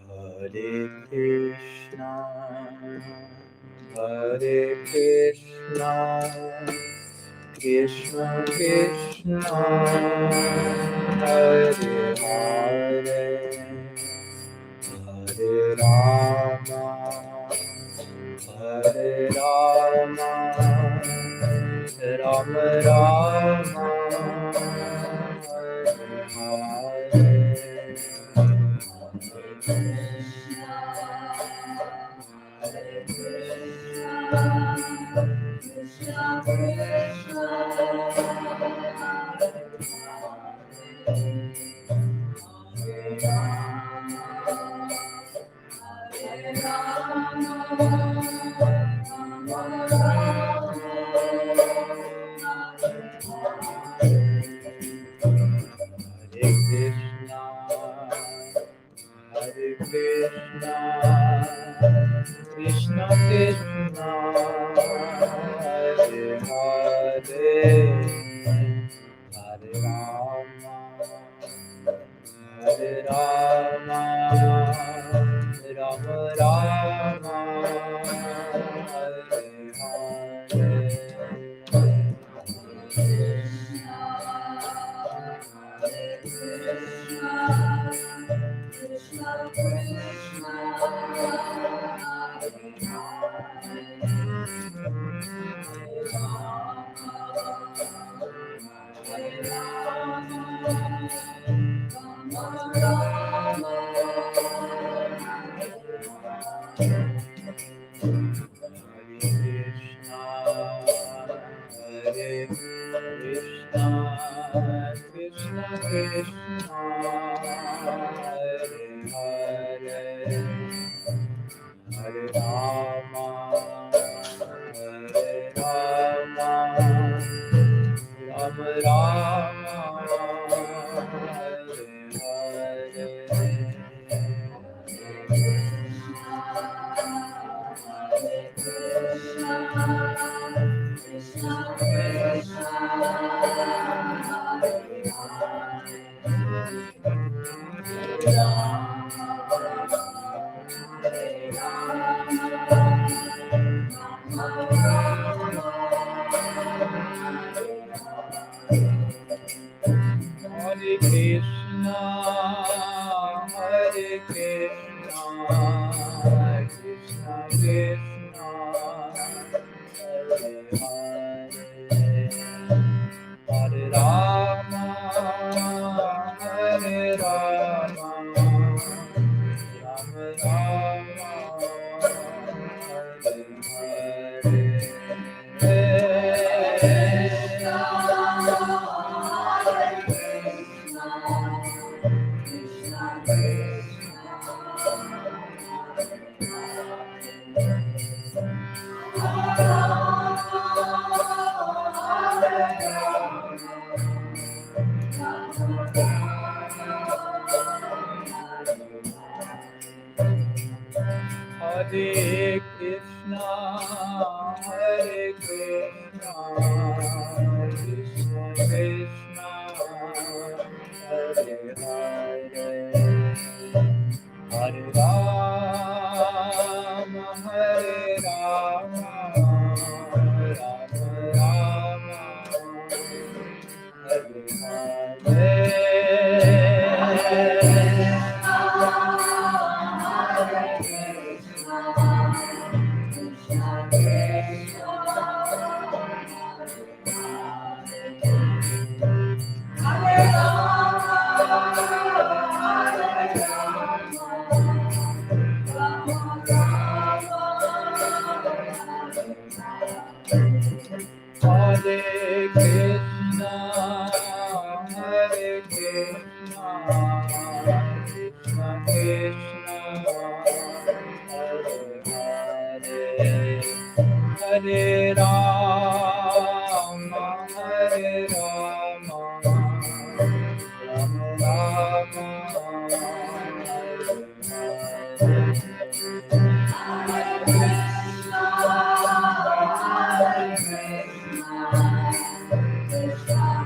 Hare Krishna, Hare Krishna, Krishna Krishna, Hare Hare, Hare Rama, Hare Rama, Rama Rama, Hare Krishna, Krishna Krishna, Hare Hare, Hare Rama, Hare Rama, Rama Rama, Hare Hare. Krishna Krishna, Hare Hare, Hare Rama, Hare Rama, Rama Rama, Hare Hare. Hare Krishna, Hare Krishna, Krishna Krishna, Hare Hare, Hare Rama, Hare Rama, Rama Rama, Hare Hare Krishna, Hare Krishna, Krishna Krishna, Hare Hare, Hare Rama, Hare Rama, Rama Rama, Hare Hare. Hare Krishna, Hare Krishna, Krishna Krishna, Hare Hare, Hare Rama, Hare Rama, Rama Rama, Hare Hare.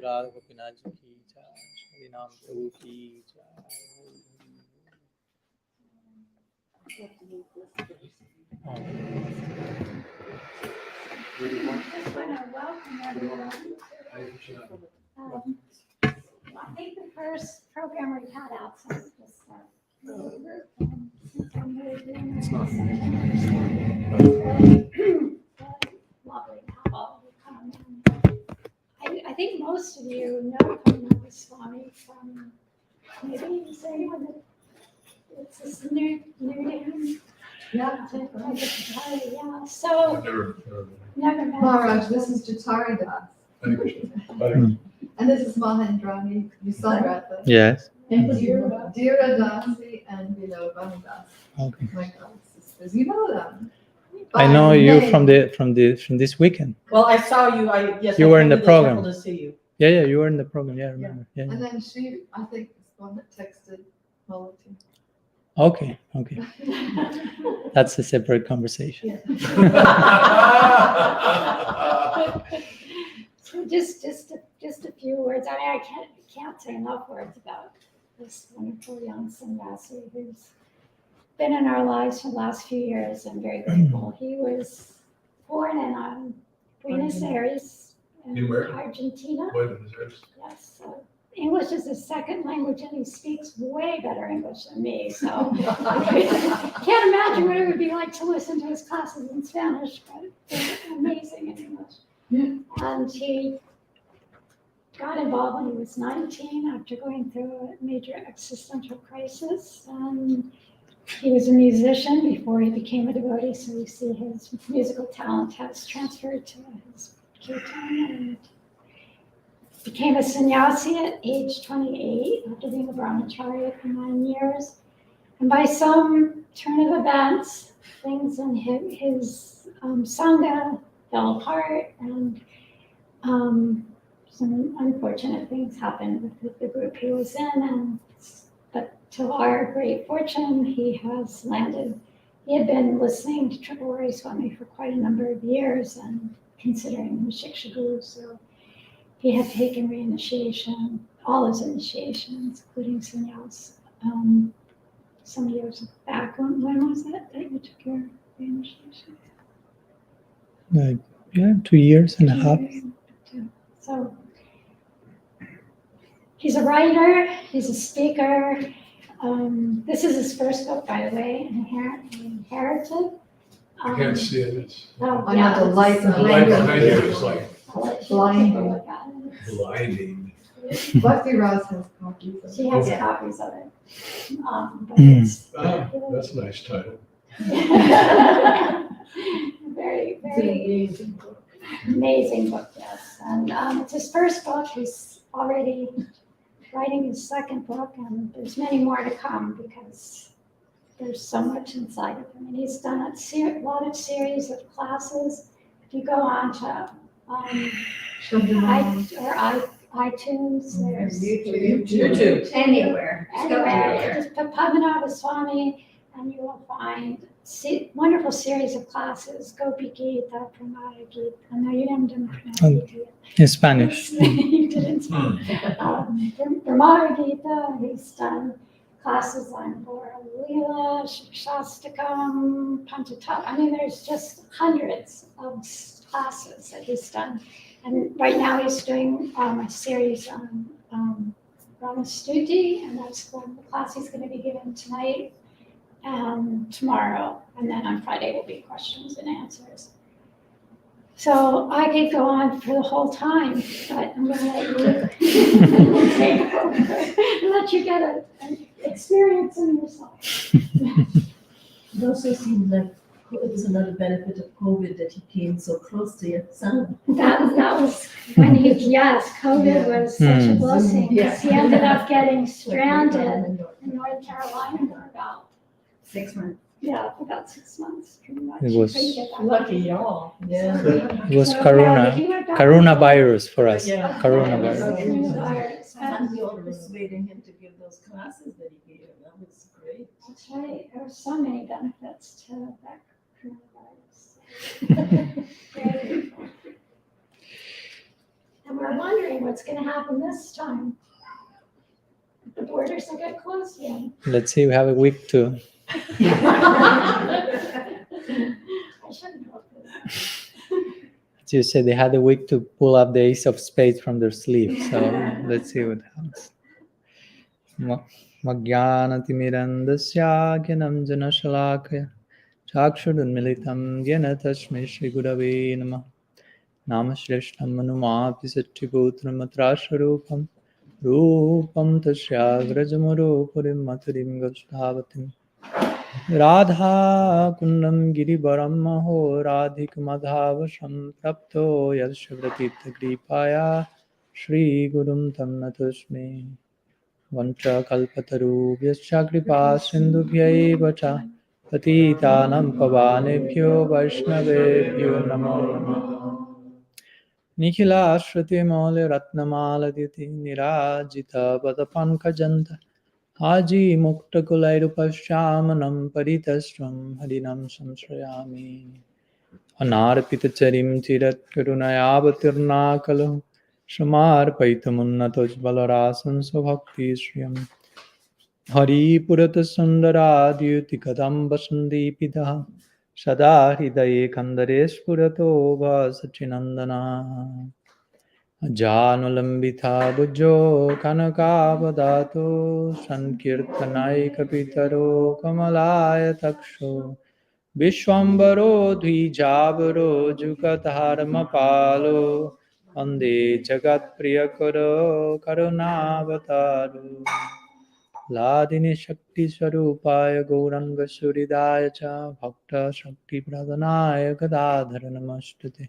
Radha Gopinath ji की जय, श्री नाम प्रभु की जय। first program we had outside of this stuff. It's not. Lovely to have all of you come. I think most of you know Padmanabha Swami from maybe is there anyone that it's this new to him? Yeah. Yeah. So never met. Maharaj, this is Jatari Das. And this is Mahendrani, Yusamrata. Yes. And Dira Dasi and Vinod Das. Okay. My sisters. You know them. I know you from this weekend. Well, I saw you. Yes, You I were in came the to program. temple to see you. Yeah, you were in the program. Yeah, I remember. Yeah. And then she, I think, is one that texted Polity. Okay. That's a separate conversation. So just a few words. I mean, I can't say enough words about this wonderful young sannyasi who's been in our lives for the last few years. I'm very grateful. He was born in Buenos Aires, in Argentina. Yes. So English is his second language, and he speaks way better English than me. So I can't imagine what it would be like to listen to his classes in Spanish, but they're amazing in English. Yeah. And he got involved when he was 19 after going through a major existential crisis. And he was a musician before he became a devotee, so you see his musical talent has transferred to his Kirtana, and became a sannyasi at age 28 after being a brahmacharya for 9 years. And by some turn of events, things in his sangha fell apart, and some unfortunate things happened with the group he was in. But to our great fortune, he has landed. He had been listening to Triple Ray Swami for quite a number of years and considering him a Shiksha Guru. So he had taken reinitiation, all his initiations, including sannyas, some years back. When was that you took your reinitiation? 2 years and a half. So he's a writer, he's a speaker. This is his first book, by the way, Inherited. I can't see it. I know the light The light behind you is like blinding. blinding. Bhakti Ras has copies of She it. has copies of it. But it's That's a nice title. very, very amazing book, yes. And it's his first book. He's already writing his second book, and there's many more to come because there's so much inside of him. And he's done a lot of series of classes. If you go on to iTunes, there's YouTube. Anywhere. Just put Padmanabha Swami, and you will find wonderful series of classes. Gopi Gita, Pramada Gita. I know you didn't pronounce Gita. In Spanish. You didn't. Brahma Gita. He's done classes on Bora Leela, Shastakam, Panchatattva. I mean, there's just hundreds of classes that he's done. And right now he's doing a series on Brahma-stuti, and that's the class he's going to be giving tonight and tomorrow. And then on Friday will be questions and answers. So I could go on for the whole time, but I'm going to let you take over and let you get an experience in yourself. It also seemed like it was another benefit of COVID that he came so close to your son. That was when COVID was such a blessing. Yeah. He ended up getting stranded in North Carolina for about 6 months. for about 6 months, pretty much. It was- But you get that. Lucky y'all. Yeah. It was So, he went back- coronavirus for us. Yeah. Coronavirus. Coronavirus. And you all persuading him to give those classes that he gave. That was great. That's right. There were so many benefits to that coronavirus. Great. And we're wondering what's going to happen this time. The borders will get closed again. Let's see, we have a week to. I shouldn't hope for that. As you said, they had a week to pull up the ace of spades from their sleeve. So let's see what happens. Magyanatimirandasya Gyanam Janashalakaya Chakshurunmilitam Gyana Tasmai Shri Gurave Namah Namashrishtam Manumapi Satchiputram Atrasharupam Rupam Tasyagrajamaro Purim Maturim Goshtavatim Radha Kundam Girivaram Maho Radhik Madhavasham Prapto Yadshagratita Kripaya Shri Gurum Tam Natusme Vancha Kalpatarubhyascha Kripa Sindhubhyaiva cha Patitanam Pavanebhyo Vaishnavebhyo Namo Namo Nikhila Shruti Mole Ratnamala Diti Nirajita Padapankajanta Haji Mukta Kulairupashyamanam Paritasram Harinam Samshrayami Anarpita Charim Tirat Karunayavatirna Kalu Shamarpaitamunnataj Balarasan Svabhakti Shriyam Hari Purata Sundaradhyuti Kadamba Sandipita Sada Hridaye Kandares Purato Vasachinandana Janulambitha Bujjo Kanakavadato Sankirtanai Kapitaro Kamalaya Taksho Vishwambaro Dvijabaro Jukatharmapalo Ande Jagat Priyakaro Karunavataru Ladini Shakti Swarupaya Gauranga Suridaya Cha Bhakta Shakti Pradhanaya Gadadhara Namastate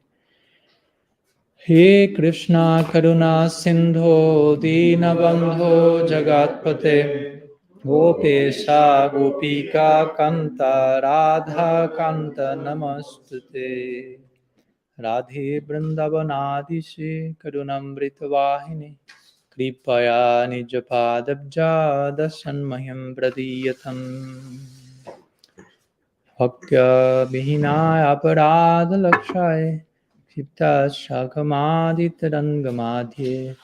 He Krishna Karuna Sindho Dinabandho Jagatpate Gopesha Gopika Kanta Radha Kanta Namastute Radhe Vrindavanadishe Karunamrita Vahini Kripaya Nijapadabja Dasanmayam Pradiyatam Bhaktya Vihinaya Aparadha Lakshaye Kipta Shakamaditarangamadhye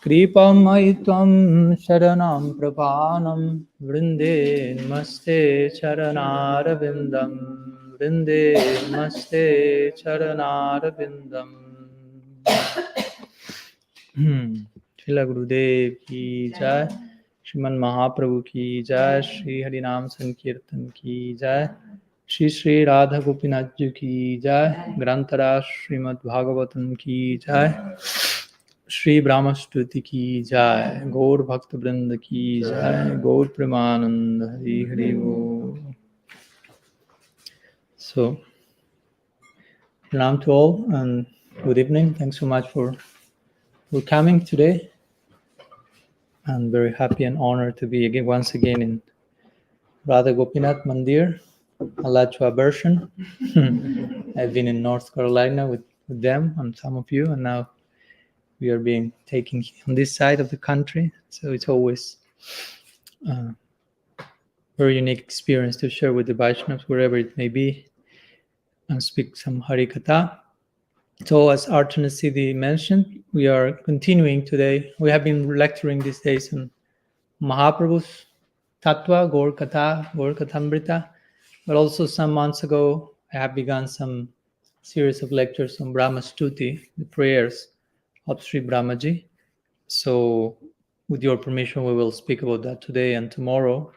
Kripam Maitvam Sharanam Prapanam Vrinde Namaste Charanarabindam Vrinde Namaste Charanarabindam Srila Gurudev ki jai, Shriman Mahaprabhu ki jai, Shri Harinam Sankirtan ki jai, Shri Shri Radha Gopinath ji ki jai, Grantara Srimad Bhagavatam ki jai, Shri Brahma-stuti ki jai, Gaur Bhakta Vrinda ki jai, Gaur Premanand Hari Hari Bo. So, pranam to all and good evening. Thanks so much for coming today. I'm very happy and honored to be once again in Radha Gopinath Mandir, Alachua version. I've been in North Carolina with them and some of you, and now we are being taken on this side of the country. So it's always a very unique experience to share with the Vaishnavas wherever it may be and speak some Harikatha. So as Archana Siddhi mentioned, we are continuing today. We have been lecturing these days on Mahaprabhu's Tattva, Gaur Kathamrita, but also some months ago, I have begun some series of lectures on Brahma-stuti, the prayers of Sri Brahmaji. So with your permission, we will speak about that today and tomorrow.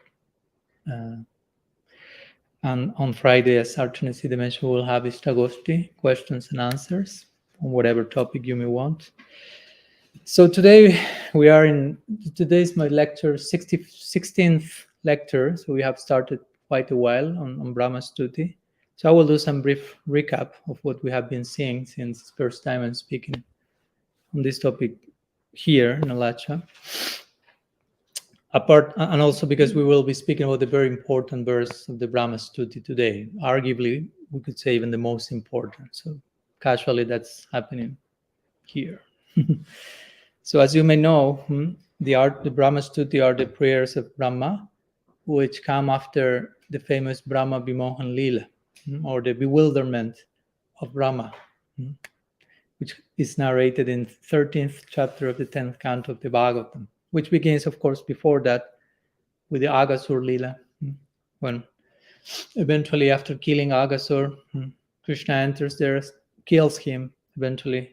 And on Friday, as Archana Siddhi mentioned, we will have Ishtagoshti, questions and answers on whatever topic you may want. So today today's my lecture, 16th lecture. So we have started quite a while on Brahma-stuti. So I will do some brief recap of what we have been seeing since first time I'm speaking on this topic here in Alacha. And also because we will be speaking about the very important verse of the Brahma-stuti today. Arguably, we could say even the most important. So casually that's happening here. So as you may know, the Brahma-stuti are the prayers of Brahma, which come after the famous Brahma Vimohan Lila, or the bewilderment of Brahma, which is narrated in 13th chapter of the 10th canto of the Bhagavatam, which begins, of course, before that with the Agasur Lila, when eventually after killing Agasur, Krishna enters there, kills him. Eventually,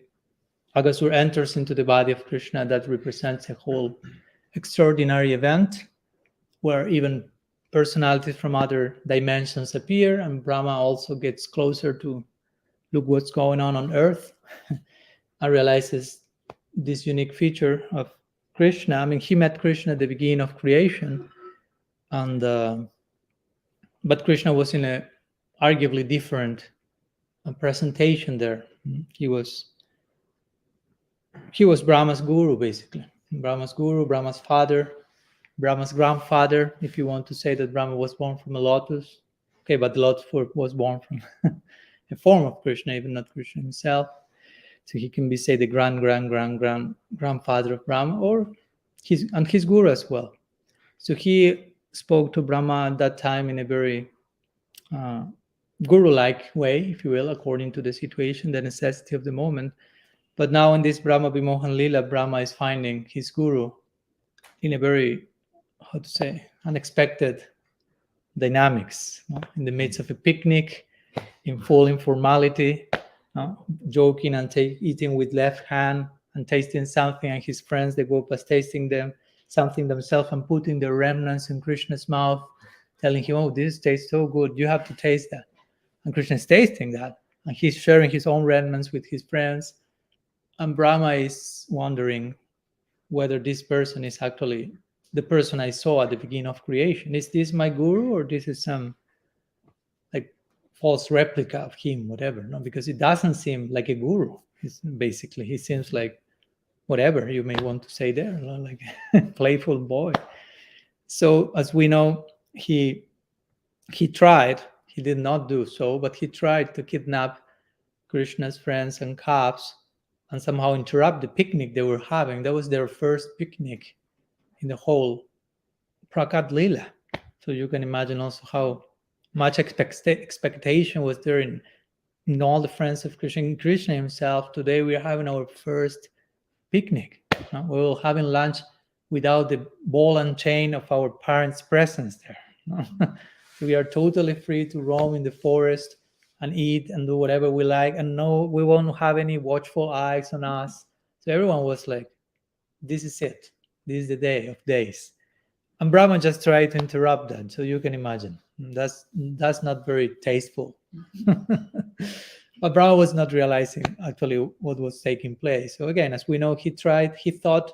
Agasur enters into the body of Krishna that represents a extraordinary event where even personalities from other dimensions appear, and Brahma also gets closer to look what's going on Earth and realizes this unique feature of Krishna. I mean, he met Krishna at the beginning of creation, and but Krishna was in a arguably different presentation there. He was Brahma's guru, basically. Brahma's guru, Brahma's father, Brahma's grandfather, if you want to say that Brahma was born from a lotus. Okay, but the lotus was born from a form of Krishna, even not Krishna himself. So he can be, say, the grandfather of Brahma, or his guru as well. So he spoke to Brahma at that time in a very guru-like way, if you will, according to the situation, the necessity of the moment. But now in this Brahma Vimohan Lila, Brahma is finding his guru in a very, how to say, unexpected dynamics, in the midst of a picnic, in full informality, joking and eating with left hand and tasting something, and his friends, they go past tasting something themselves and putting their remnants in Krishna's mouth, telling him, oh, this tastes so good, you have to taste that. And Krishna is tasting that, and he's sharing his own remnants with his friends. And Brahma is wondering whether this person is actually the person I saw at the beginning of creation. Is this my guru, or this is some like false replica of him, whatever? No, because it doesn't seem like a guru. Basically, he seems like whatever you may want to say there, like a playful boy. So as we know, he tried, he did not do so, but he tried to kidnap Krishna's friends and calves and somehow interrupt the picnic they were having. That was their first picnic in the whole Prakat Lila. So you can imagine also how much expectation was there in all the friends of Krishna. Krishna himself, today we are having our first picnic. We were having lunch without the ball and chain of our parents' presence there. So we are totally free to roam in the forest and eat and do whatever we like, and no, we won't have any watchful eyes on us. So everyone was like, this is it. This is the day of days. And Brahma just tried to interrupt that. So you can imagine, that's not very tasteful. But Brahma was not realizing actually what was taking place. So again, as we know, he thought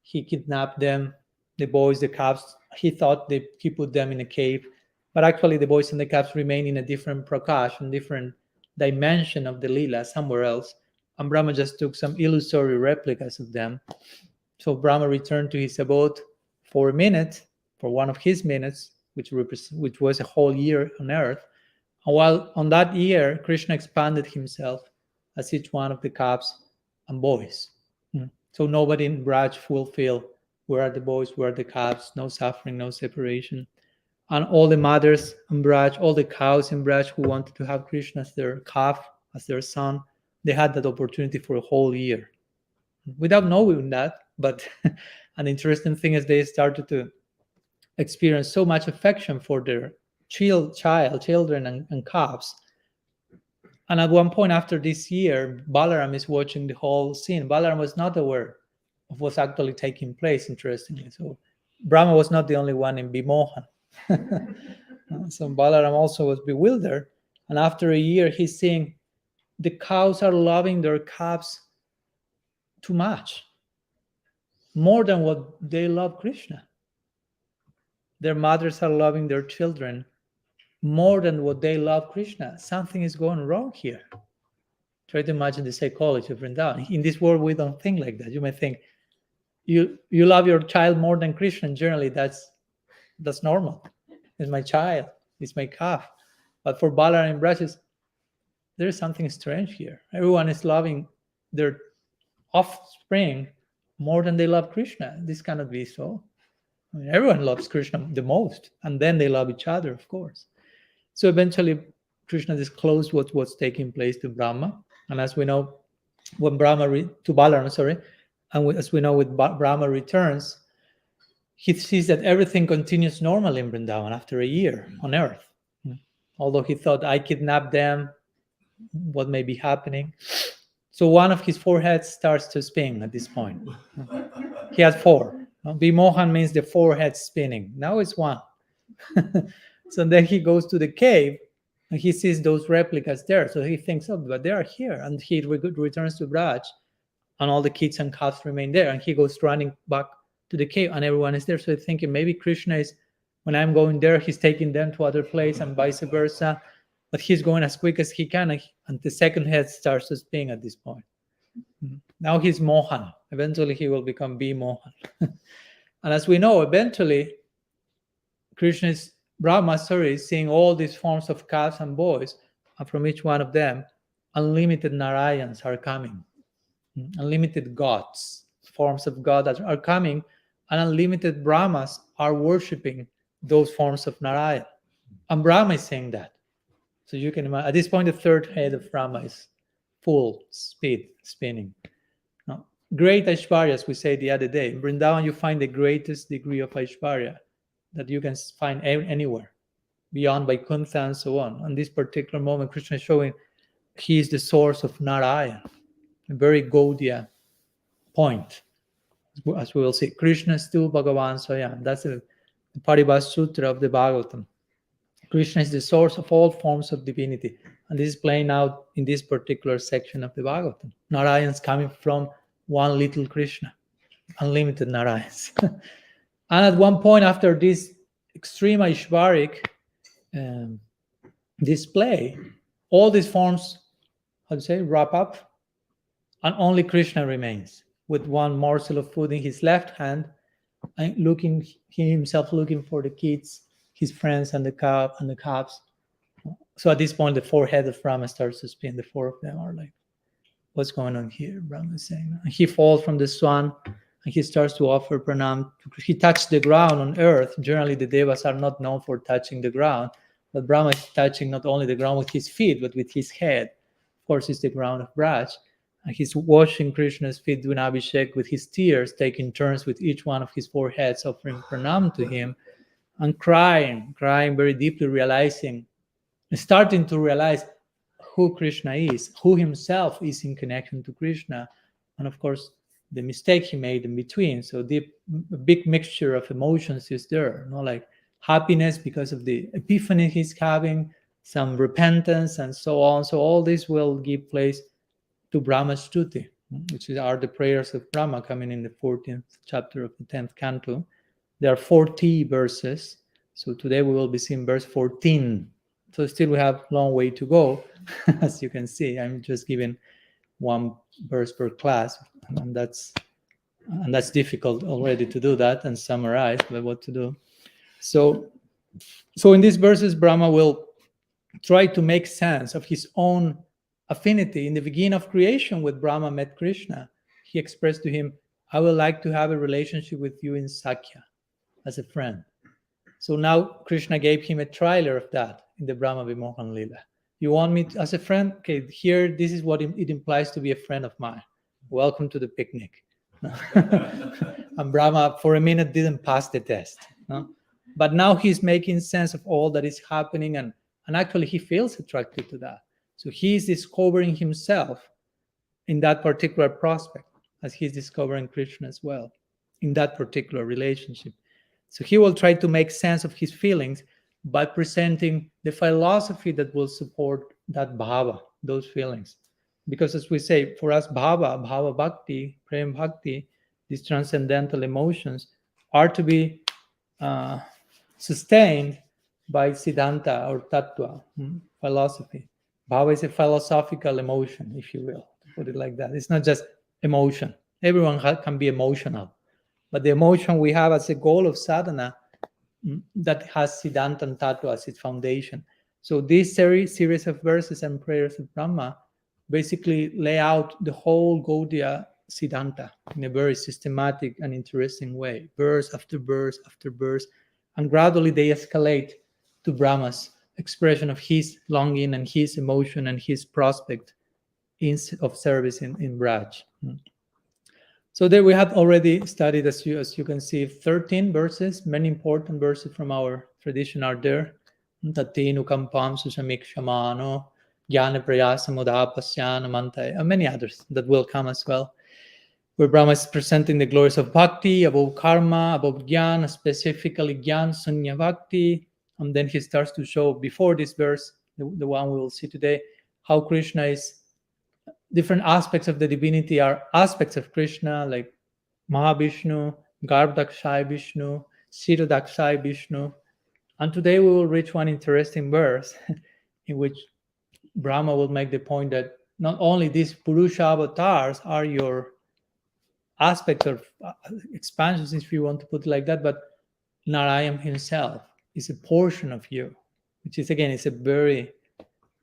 he kidnapped them, the boys, the calves. He thought he put them in a cave. But actually, the boys and the calves remain in a different prakash, in different dimension of the lila, somewhere else. And Brahma just took some illusory replicas of them. So Brahma returned to his abode for a minute, for one of his minutes, which was a whole year on earth. And while on that year, Krishna expanded himself as each one of the calves and boys. So nobody in Braj fulfilled, where are the boys, where are the calves, no suffering, no separation. And all the mothers in Braj, all the cows in Braj who wanted to have Krishna as their calf, as their son, they had that opportunity for a whole year. Without knowing that, but an interesting thing is they started to experience so much affection for their children and calves. And at one point after this year, Balaram is watching the whole scene. Balaram was not aware of what's actually taking place, interestingly. So Brahma was not the only one in Bimohan. So Balaram also was bewildered, and after a year he's seeing the cows are loving their calves too much, more than what they love Krishna. Their mothers are loving their children more than what they love Krishna. Something is going wrong here. Try to imagine the psychology of Vrindavan. In this world we don't think like that. You may think you love your child more than Krishna, and generally that's normal. It's my child, it's my calf. But for Balaram and Braj, there's something strange here. Everyone is loving their offspring more than they love Krishna. This cannot be so. I mean, everyone loves Krishna the most, and then they love each other, of course. So eventually, Krishna disclosed what was taking place to Brahma. And as we know, when to Balaram, and as we know, with Brahma returns, he sees that everything continues normally in Vrindavan after a year on earth. Although he thought, I kidnapped them, what may be happening? So one of his foreheads starts to spin at this point. He has four. Vimohan means the forehead spinning. Now it's one. So then he goes to the cave and he sees those replicas there. So he thinks, oh, but they are here. And he returns to Braj, and all the kids and calves remain there. And he goes running back to the cave and everyone is there. So he's thinking maybe Krishna is, when I'm going there, he's taking them to other place and vice versa. But he's going as quick as he can. And the second head starts to spin at this point. Now he's Mohan. Eventually he will become Mohan. And as we know, eventually Krishna is Brahma, seeing all these forms of calves and boys, and from each one of them, unlimited Narayans are coming. Unlimited gods, forms of God that are coming, and unlimited Brahmas are worshipping those forms of Narayan. And Brahma is saying that. So you can imagine, at this point, the third head of Brahma is full speed, spinning. Now, great Aishwarya, as we said the other day. In Vrindavan, you find the greatest degree of Aishwarya that you can find anywhere, beyond Vaikuntha and so on. On this particular moment, Krishna is showing he is the source of Narayan, a very Gaudiya point. As we will see, Krishna is still Bhagavan Swayam. That's the Paribhas Sutra of the Bhagavatam. Krishna is the source of all forms of divinity. And this is playing out in this particular section of the Bhagavatam. Narayan is coming from one little Krishna, unlimited Narayans. And at one point, after this extreme Aishvaric display, all these forms, wrap up, and only Krishna remains with one morsel of food in his left hand, and he himself looking for the kids, his friends, and the calves. So at this point, the forehead of Brahma starts to spin. The four of them are like, what's going on here? Brahma is saying. And he falls from the swan, and he starts to offer pranam. He touched the ground on earth. Generally, the devas are not known for touching the ground, but Brahma is touching not only the ground with his feet, but with his head. Of course, it's the ground of Braj. And he's washing Krishna's feet, doing Abhishek with his tears, taking turns with each one of his four heads, offering pranam to him, and crying very deeply, starting to realize who Krishna is, who himself is in connection to Krishna, and of course, the mistake he made in between. So a big mixture of emotions is there, like happiness because of the epiphany he's having, some repentance, and so on. So all this will give place to Brahma-stuti, which are the prayers of Brahma coming in the 14th chapter of the 10th canto. There are 40 verses. So today we will be seeing verse 14. So still we have a long way to go. As you can see, I'm just giving one verse per class, and that's difficult already to do that and summarize, but what to do. So in these verses, Brahma will try to make sense of his own affinity. In the beginning of creation, when Brahma met Krishna, he expressed to him, I would like to have a relationship with you in Sakya, as a friend. So now Krishna gave him a trailer of that in the Brahma Vimohan Lila. You want me as a friend? Okay, here, this is what it implies to be a friend of mine. Welcome to the picnic. And Brahma, for a minute, didn't pass the test. No? But now he's making sense of all that is happening, and actually he feels attracted to that. So he's discovering himself in that particular prospect, as he's discovering Krishna as well, in that particular relationship. So he will try to make sense of his feelings by presenting the philosophy that will support that bhava, those feelings. Because as we say, for us, bhava bhakti, prem bhakti, these transcendental emotions are to be sustained by siddhanta or tattva, philosophy. Bhava is a philosophical emotion, if you will, to put it like that. It's not just emotion. Everyone can be emotional. But the emotion we have as a goal of sadhana, that has siddhanta and tattva as its foundation. So this series of verses and prayers of Brahma basically lay out the whole Gaudiya siddhanta in a very systematic and interesting way, verse after verse after verse, and gradually they escalate to Brahma's expression of his longing and his emotion and his prospect of service in Braj. So there we have already studied, as you can see, 13 verses. Many important verses from our tradition are there. Tatinu kampam susamikshamano, jnana prayasamudhapasyana mantai, and many others that will come as well. where Brahma is presenting the glories of bhakti, above karma, above jnana, specifically jnana sunya bhakti. And then he starts to show, before this verse, the one we will see today, how Krishna is, different aspects of the divinity are aspects of Krishna, like Mahavishnu, Garbhadakshay Vishnu, Siddhadakshay Vishnu. And today we will reach one interesting verse in which Brahma will make the point that not only these Purusha avatars are your aspects of expansions, if you want to put it like that, but Narayan himself is a portion of you, which is, again, it's a very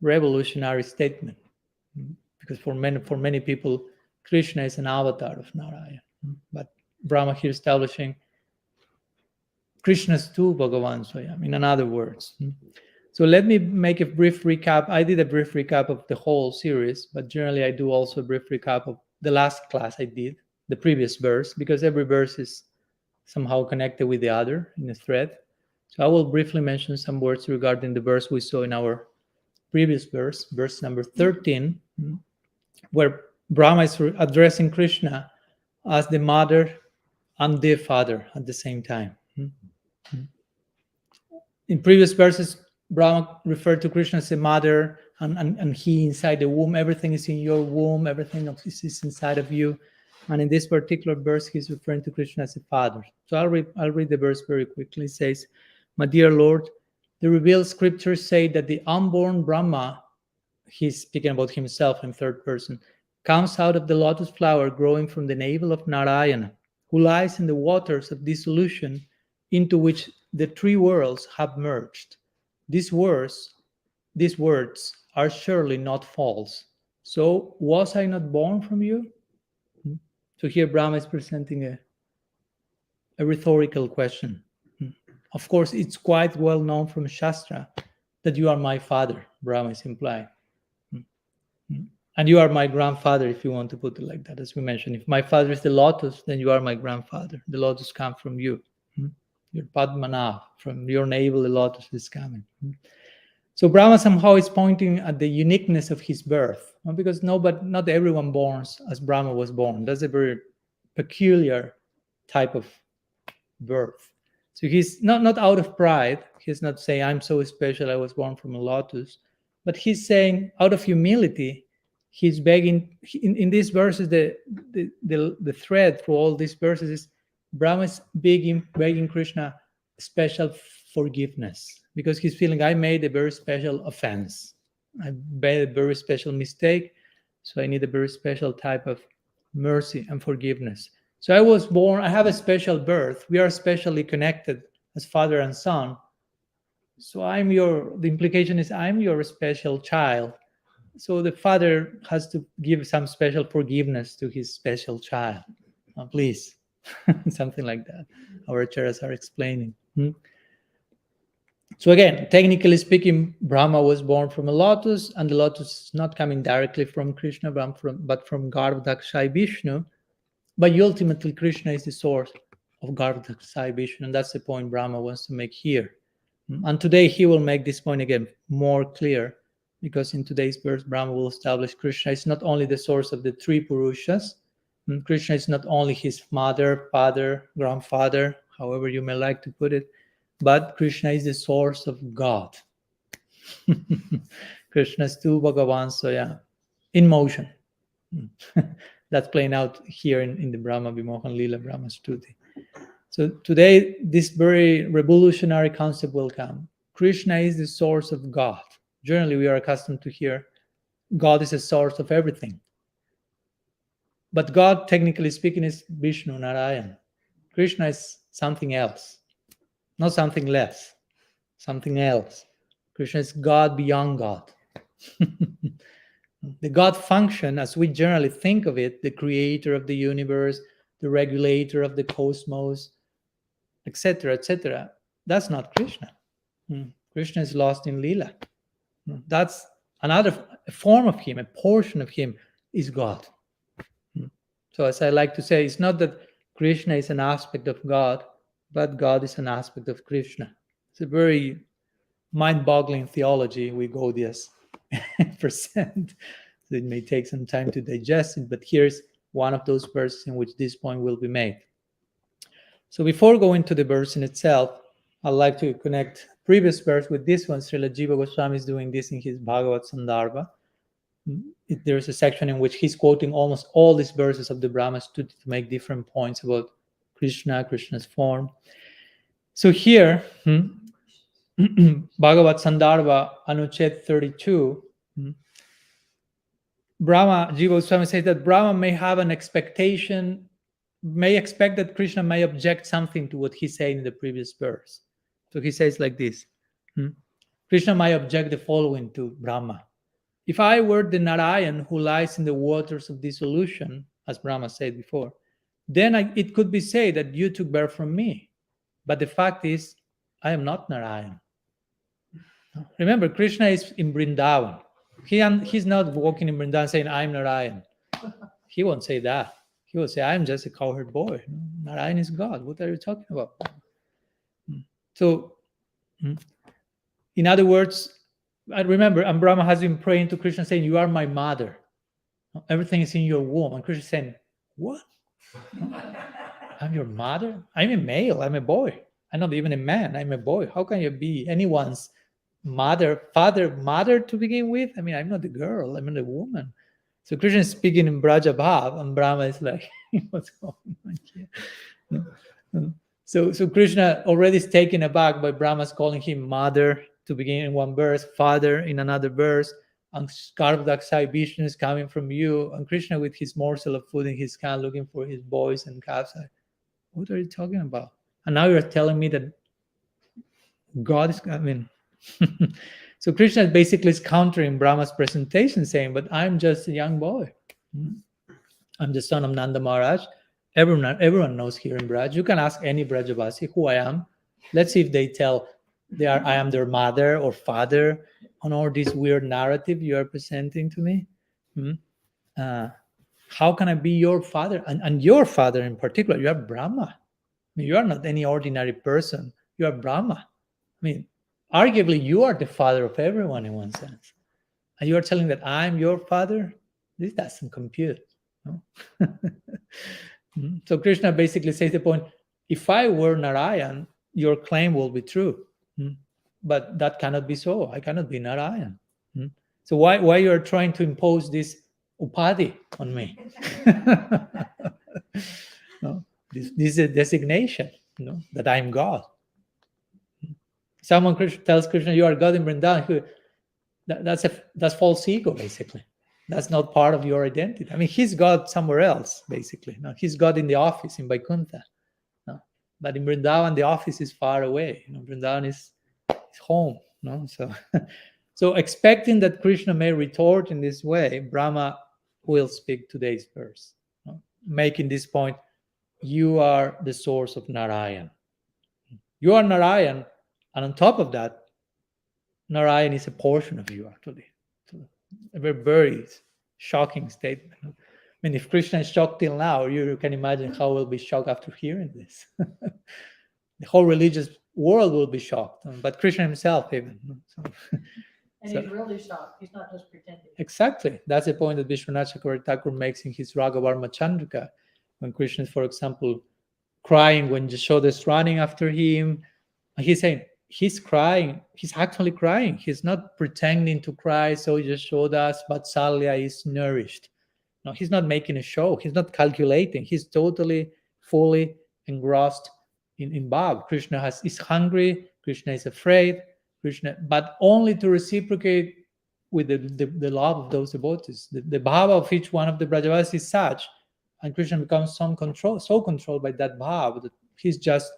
revolutionary statement, because for many people, Krishna is an avatar of Narayan. But Brahma here establishing Krishna's tu Bhagavan Swayam, in other words. So let me make a brief recap. I did a brief recap of the whole series, but generally I do also a brief recap of the last class I did, the previous verse, because every verse is somehow connected with the other in a thread. So I will briefly mention some words regarding the verse we saw in our previous verse, verse number 13, where Brahma is addressing Krishna as the mother and the father at the same time. In previous verses, Brahma referred to Krishna as a mother, and he inside the womb. Everything is in your womb. Everything is inside of you. And in this particular verse, he's referring to Krishna as a father. So I'll read the verse very quickly. It says, "My dear Lord, the revealed scriptures say that the unborn Brahma," he's speaking about himself in third person, "comes out of the lotus flower growing from the navel of Narayana, who lies in the waters of dissolution into which the three worlds have merged. These words are surely not false. So was I not born from you?" So here Brahma is presenting a rhetorical question. Of course, it's quite well known from Shastra that you are my father, Brahma is implying. And you are my grandfather, if you want to put it like that, as we mentioned. If my father is the lotus, then you are my grandfather. The lotus comes from you. Your Padmanabha, from your navel, the lotus is coming. So Brahma somehow is pointing at the uniqueness of his birth, because not everyone born as Brahma was born. That's a very peculiar type of birth. So he's not out of pride. He's not saying, "I'm so special, I was born from a lotus," but he's saying, out of humility, he's begging. In these verses, the thread through all these verses is Brahma is begging Krishna special forgiveness, because he's feeling, I made a very special offense. I made a very special mistake, so I need a very special type of mercy and forgiveness. So I was born, I have a special birth. We are specially connected as father and son. So the implication is I'm your special child. So the father has to give some special forgiveness to his special child. Please. Something like that. Our acharyas are explaining. So again, technically speaking, Brahma was born from a lotus, and the lotus is not coming directly from Krishna, but from Garbhadakshay Vishnu. But ultimately, Krishna is the source of Garbhadakshay Vishnu, and that's the point Brahma wants to make here. And today he will make this point again more clear, because in today's verse, Brahma will establish Krishna is not only the source of the three Purushas. Krishna is not only his mother, father, grandfather, however you may like to put it, but Krishna is the source of God. Krishna's tu Bhagavan Swayam, in motion. That's playing out here in the Brahma Vimohan Lila Brahma-stuti. So today, this very revolutionary concept will come. Krishna is the source of God. Generally, we are accustomed to hear God is a source of everything. But God, technically speaking, is Vishnu, Narayan. Krishna is something else, not something less, something else. Krishna is God beyond God. The God function, as we generally think of it, the creator of the universe, the regulator of the cosmos, etc., etc., that's not Krishna. Krishna is lost in Lila. That's another form of him, a portion of him is God. So as I like to say, it's not that Krishna is an aspect of God, but God is an aspect of Krishna. It's a very mind-boggling theology we Gaudias present. So it may take some time to digest it, but here's one of those verses in which this point will be made. So before going to the verse in itself, I'd like to connect previous verse with this one. Srila Jiva Goswami is doing this in his Bhagavad Sandarbha. There's a section in which he's quoting almost all these verses of the Brahma-stuti to make different points about Krishna, Krishna's form. So here, Bhagavad Sandarbha, Anuched 32, Brahma, Jiva Goswami says that Brahma may have an expectation, may expect that Krishna may object something to what he said in the previous verse. So he says like this, Krishna might object the following to Brahma. If I were the Narayan who lies in the waters of dissolution, as Brahma said before, then it could be said that you took birth from me. But the fact is, I am not Narayan. Remember, Krishna is in Vrindavan. He's not walking in Vrindavan saying, I'm Narayan. He won't say that. He will say, I'm just a cowherd boy. Narayan is God. What are you talking about? So, in other words, I remember, and Brahma has been praying to Krishna saying, you are my mother. Everything is in your womb. And Krishna is saying, what? I'm your mother? I'm a male. I'm a boy. I'm not even a man. I'm a boy. How can you be anyone's mother, father, mother to begin with? I mean, I'm not a girl. I'm not a woman. So Krishna is speaking in Braja Bhav, and Brahma is like, what's going on here? So Krishna already is taken aback by Brahma's calling him mother to begin in one verse, father in another verse, and Skarvdaksai Vishnu is coming from you, and Krishna with his morsel of food in his hand looking for his boys and calves. What are you talking about? And now you're telling me that God is, I mean, so Krishna basically is countering Brahma's presentation, saying, but I'm just a young boy. I'm the son of Nanda Maharaj. Everyone knows here in Braj. You can ask any Brajavasi who I am. Let's see if they tell I am their mother or father on all this weird narrative you are presenting to me. How can I be your father? And your father in particular, you are Brahma. I mean, you are not any ordinary person. You are Brahma. I mean, arguably, you are the father of everyone in one sense. And you are telling that I'm your father? This doesn't compute. No? So Krishna basically says the point, if I were Narayan, your claim will be true. But that cannot be so. I cannot be Narayan. So why you are trying to impose this upadhi on me? No? This is a designation, that I'm God. Someone tells Krishna, you are God in Vrindavan. That's false ego, basically. That's not part of your identity. I mean, he's God somewhere else, basically. No, he's God in the office in Vaikuntha. No, but in Vrindavan, the office is far away. Vrindavan is home. No, so expecting that Krishna may retort in this way, Brahma will speak today's verse, making this point: you are the source of Narayan. You are Narayan, and on top of that, Narayan is a portion of you, actually. A very shocking statement. I mean, if Krishna is shocked till now, you can imagine how we'll be shocked after hearing this. The whole religious world will be shocked, but Krishna himself even. And he's really shocked. He's not just pretending. Exactly. That's the point that Vishwanath Chakravarti Thakur makes in his Raghavarma Chandrika, when Krishna is, for example, crying when Yashoda is running after him. And he's saying, he's crying. He's actually crying. He's not pretending to cry so Yashoda's Vatsalya is nourished. No, he's not making a show. He's not calculating. He's totally, fully engrossed in Bhav. Krishna is hungry. Krishna is afraid. Krishna, but only to reciprocate with the love of those devotees. The bhava of each one of the Brajavasis is such, and Krishna becomes so controlled by that bhava that he's just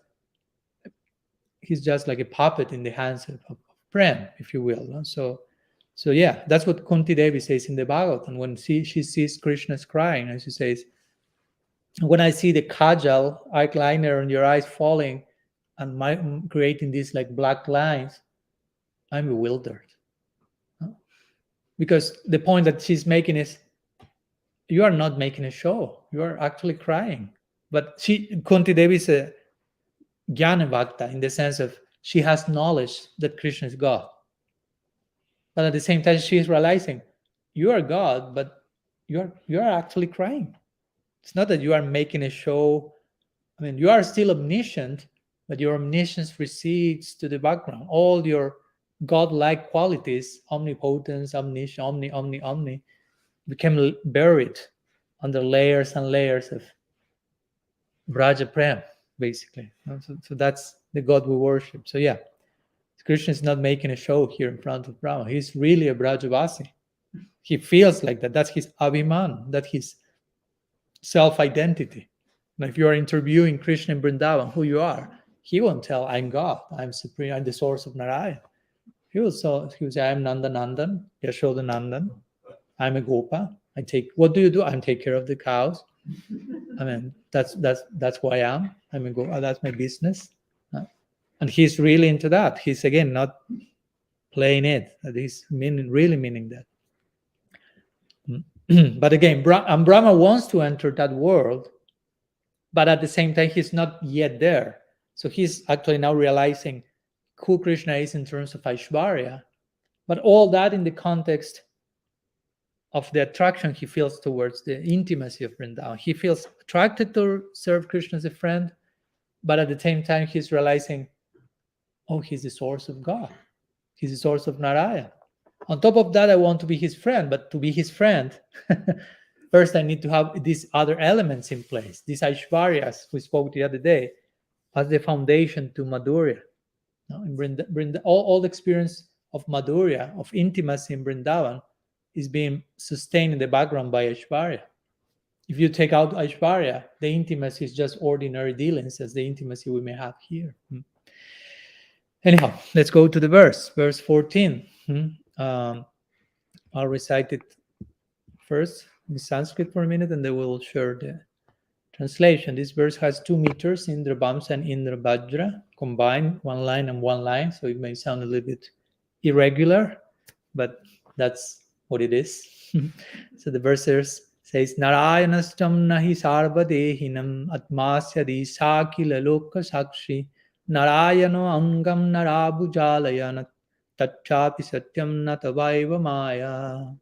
like a puppet in the hands of Prem, if you will. No? So yeah, that's what Kunti Devi says in the Bhagavatam when she sees Krishna's crying, and she says, when I see the kajal, eyeliner on your eyes falling and creating these like black lines, I'm bewildered. No? Because the point that she's making is, you are not making a show. You are actually crying. But Kunti Devi is a Jnana Bhakta in the sense of she has knowledge that Krishna is God. But at the same time, she is realizing you are God, but you are actually crying. It's not that you are making a show. I mean, you are still omniscient, but your omniscience recedes to the background. All your godlike qualities, omnipotence, omniscience, omni, became buried under layers and layers of Vraja Prem, basically. So that's the God we worship. So yeah, Krishna is not making a show here in front of Brahma. He's really a Brajavasi. He feels like that. That's his abhiman. That's his self-identity. And if you are interviewing Krishna in Vrindavan, who you are, he won't tell, I'm God, I'm supreme, I'm the source of Narayana. He will say, I'm Nanda Nandan, Yashoda Nandan, I'm a Gopa. What do you do? I take care of the cows. I mean, that's who I am. I'm a Gopa, that's my business. And he's really into that. He's, again, not playing it. He's really meaning that. But again, Brahma wants to enter that world, but at the same time, he's not yet there. So he's actually now realizing who Krishna is in terms of Aishvarya, but all that in the context of the attraction he feels towards the intimacy of Vrindavan. He feels attracted to serve Krishna as a friend, but at the same time, he's realizing, oh, he's the source of God. He's the source of Narayana. On top of that, I want to be his friend, but to be his friend, first I need to have these other elements in place, these Aishvaryas we spoke the other day, as the foundation to Madhurya. All the experience of Madhurya, of intimacy in Vrindavan, is being sustained in the background by Aishvarya. If you take out Aishvarya, the intimacy is just ordinary dealings, as the intimacy we may have here. Anyhow, let's go to the verse 14. I'll recite it first in Sanskrit for a minute, and then we'll share the translation. This verse has 2 meters, Indra Bamsa and Indra Bajra, combined, one line and one line, so it may sound a little bit irregular, but that's what it is. So the verse says, Narayanastam nahi sarvadehinam atmasya disakila loka sakshi Narayano angam narabujalayana tachapi satyam natavaiva maya.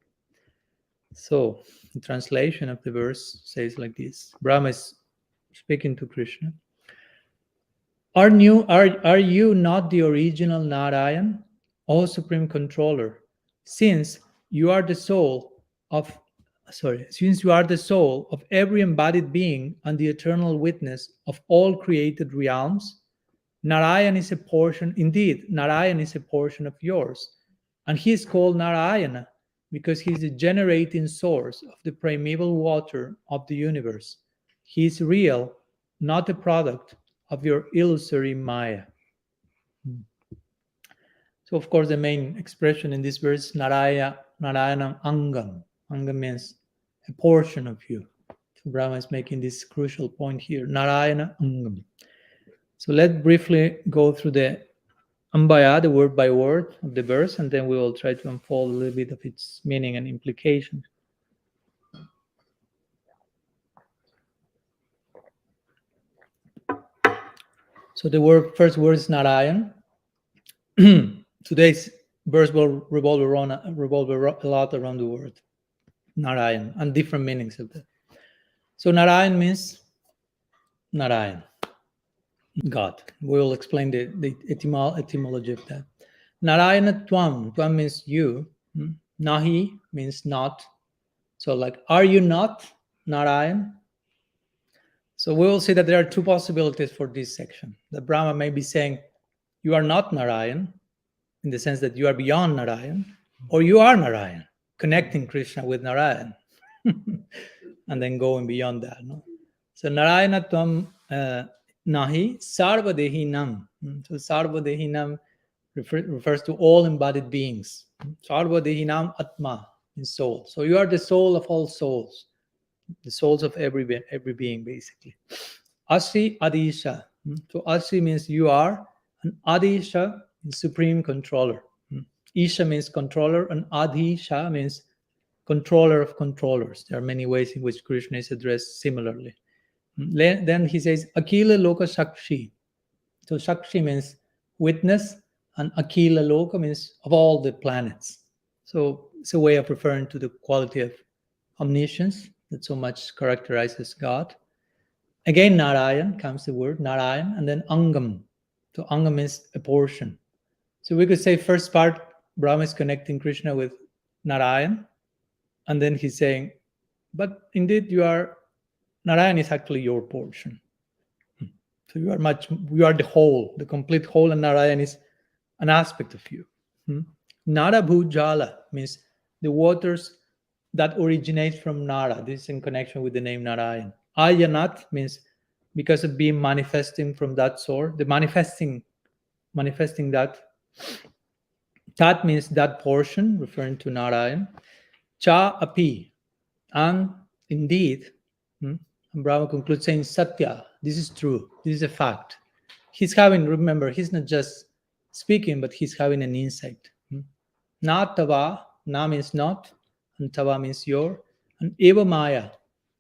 So the translation of the verse says like this. Brahma is speaking to Krishna. Are you not the original Narayan, O Supreme Controller? Since you are the soul of every embodied being and the eternal witness of all created realms, Narayan is a portion of yours, and he is called Narayana because he is the generating source of the primeval water of the universe. He is real, not a product of your illusory Maya. So, of course, the main expression in this verse, Narayana Angam. Angam means a portion of you. So Brahma is making this crucial point here, Narayana Angam. So let's briefly go through the Ambaya, the word by word of the verse, and then we will try to unfold a little bit of its meaning and implications. So the first word is Narayan. Today's verse will revolve a lot around the word Narayan and different meanings of that. So Narayan means Narayan, God. We will explain the etymology of that. Narayana Tvam. Tvam means you. Nahi means not. So like, are you not Narayan? So we will see that there are 2 possibilities for this section. The Brahma may be saying, you are not Narayan, in the sense that you are beyond Narayan, or you are Narayan, connecting Krishna with Narayan, and then going beyond that. No? So Narayana Tvam Nahi Sarvadehinam. So Sarvadehinam refers to all embodied beings. Sarvadehinam Atma is soul. So you are the soul of all souls, the souls of every being, basically. Asi Adisha. So Asi means you are, and Adisha is supreme controller. Isha means controller, and Adhisha means controller of controllers. There are many ways in which Krishna is addressed similarly. Then he says, Akila Loka Sakshi. So Sakshi means witness, and Akila Loka means of all the planets. So it's a way of referring to the quality of omniscience, that so much characterizes God. Again, Narayan comes the word Narayan, and then Angam. So Angam means a portion. So we could say first part, Brahma is connecting Krishna with Narayan, and then he's saying, but indeed Narayan is actually your portion. So you are the whole, the complete whole, and Narayan is an aspect of you. Nara Bhujala means the waters that originate from Nara. This is in connection with the name Narayan. Ayanat means because of being manifesting from that source, the manifesting that. Tat means that portion, referring to Narayan. Cha api, and indeed, and Brahma concludes saying Satya, this is true, this is a fact. Remember, he's not just speaking, but he's having an insight. Na tava, na means not, and tava means your, and eva maya,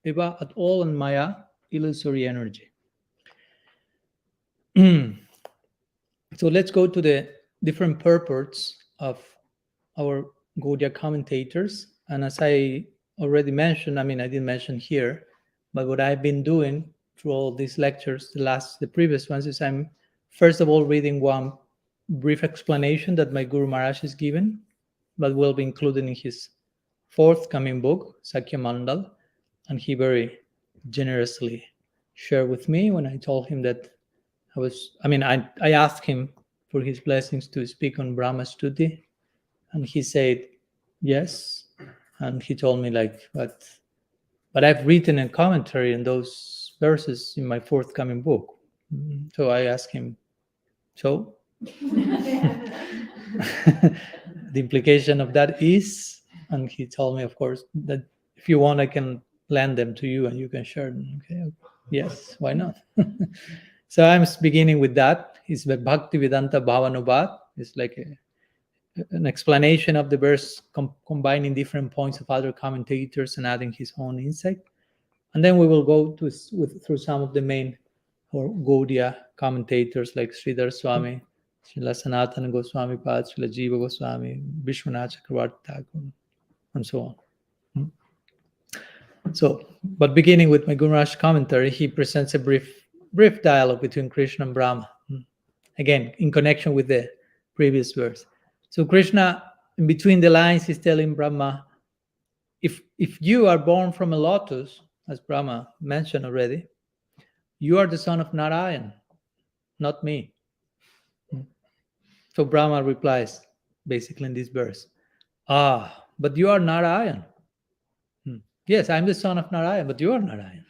eva at all, and maya, illusory energy. So let's go to the different purports of our Gaudiya commentators. And as I already mentioned, I didn't mention here, but what I've been doing through all these lectures, the previous ones, is I'm first of all reading one brief explanation that my Guru Maharaj has given, but will be included in his forthcoming book, Sakya Mandal. And he very generously shared with me when I told him that I asked him for his blessings to speak on Brahma-stuti, and he said yes. And he told me but I've written a commentary on those verses in my forthcoming book. So I asked him, so the implication of that is, and he told me, of course, that if you want, I can lend them to you and you can share them. Okay, yes, why not? So I'm beginning with that. It's the Bhaktivedanta Bhavanubhat. It's like an explanation of the verse, combining different points of other commentators and adding his own insight. And then we will go through some of the main or Gaudiya commentators like Sridhar Swami, Srila Sanatana Goswami Pad, Srila Jiva Goswami, Vishwanath Chakravarti Thakur, and so on. So, but beginning with my Guru Maharaj commentary, he presents a brief dialogue between Krishna and Brahma. Again, in connection with the previous verse. So Krishna, in between the lines, is telling Brahma, if you are born from a lotus, as Brahma mentioned already, you are the son of Narayan, not me. So Brahma replies, basically in this verse, but you are Narayan. Yes, I'm the son of Narayan, but you are Narayan.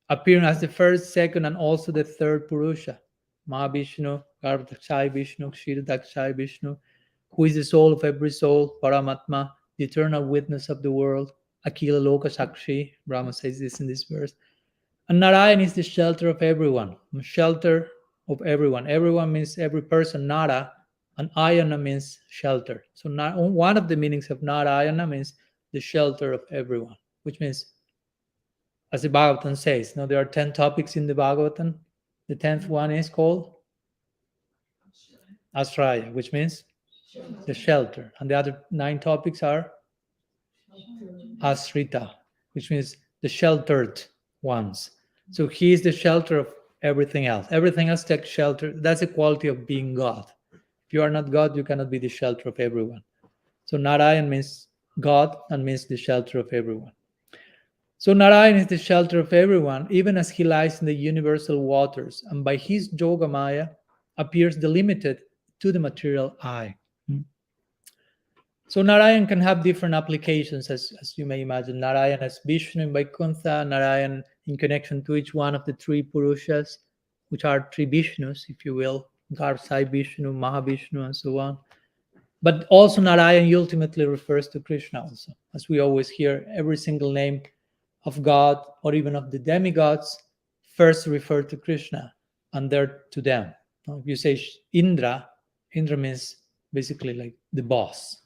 Appearing as the first, second, and also the third Purusha. Mahavishnu, Garbhadakshai Vishnu, Kshiradakshai Vishnu, who is the soul of every soul, Paramatma, the eternal witness of the world, Akila Loka Sakshi, Brahma says this in this verse. And Narayan is the shelter of everyone, shelter of everyone. Everyone means every person, Nara, and Ayana means shelter. So one of the meanings of Narayana means the shelter of everyone, which means, as the Bhagavatam says, there are 10 topics in the Bhagavatam. The 10th one is called Ashraya, which means the shelter. And the other 9 topics are Asrita, which means the sheltered ones. So he is the shelter of everything else. Everything else takes shelter. That's the quality of being God. If you are not God, you cannot be the shelter of everyone. So Narayan means God and means the shelter of everyone. So Narayan is the shelter of everyone, even as he lies in the universal waters, and by his Yogamaya appears delimited to the material eye. So Narayan can have different applications, as you may imagine. Narayan as Vishnu in Vaikuntha, Narayan in connection to each one of the 3 Purushas, which are 3 Vishnus, if you will, Garsai Vishnu, Mahavishnu, and so on. But also Narayan ultimately refers to Krishna also. As we always hear, every single name of God or even of the demigods first refer to Krishna and they're to them. If you say Indra means basically like the boss.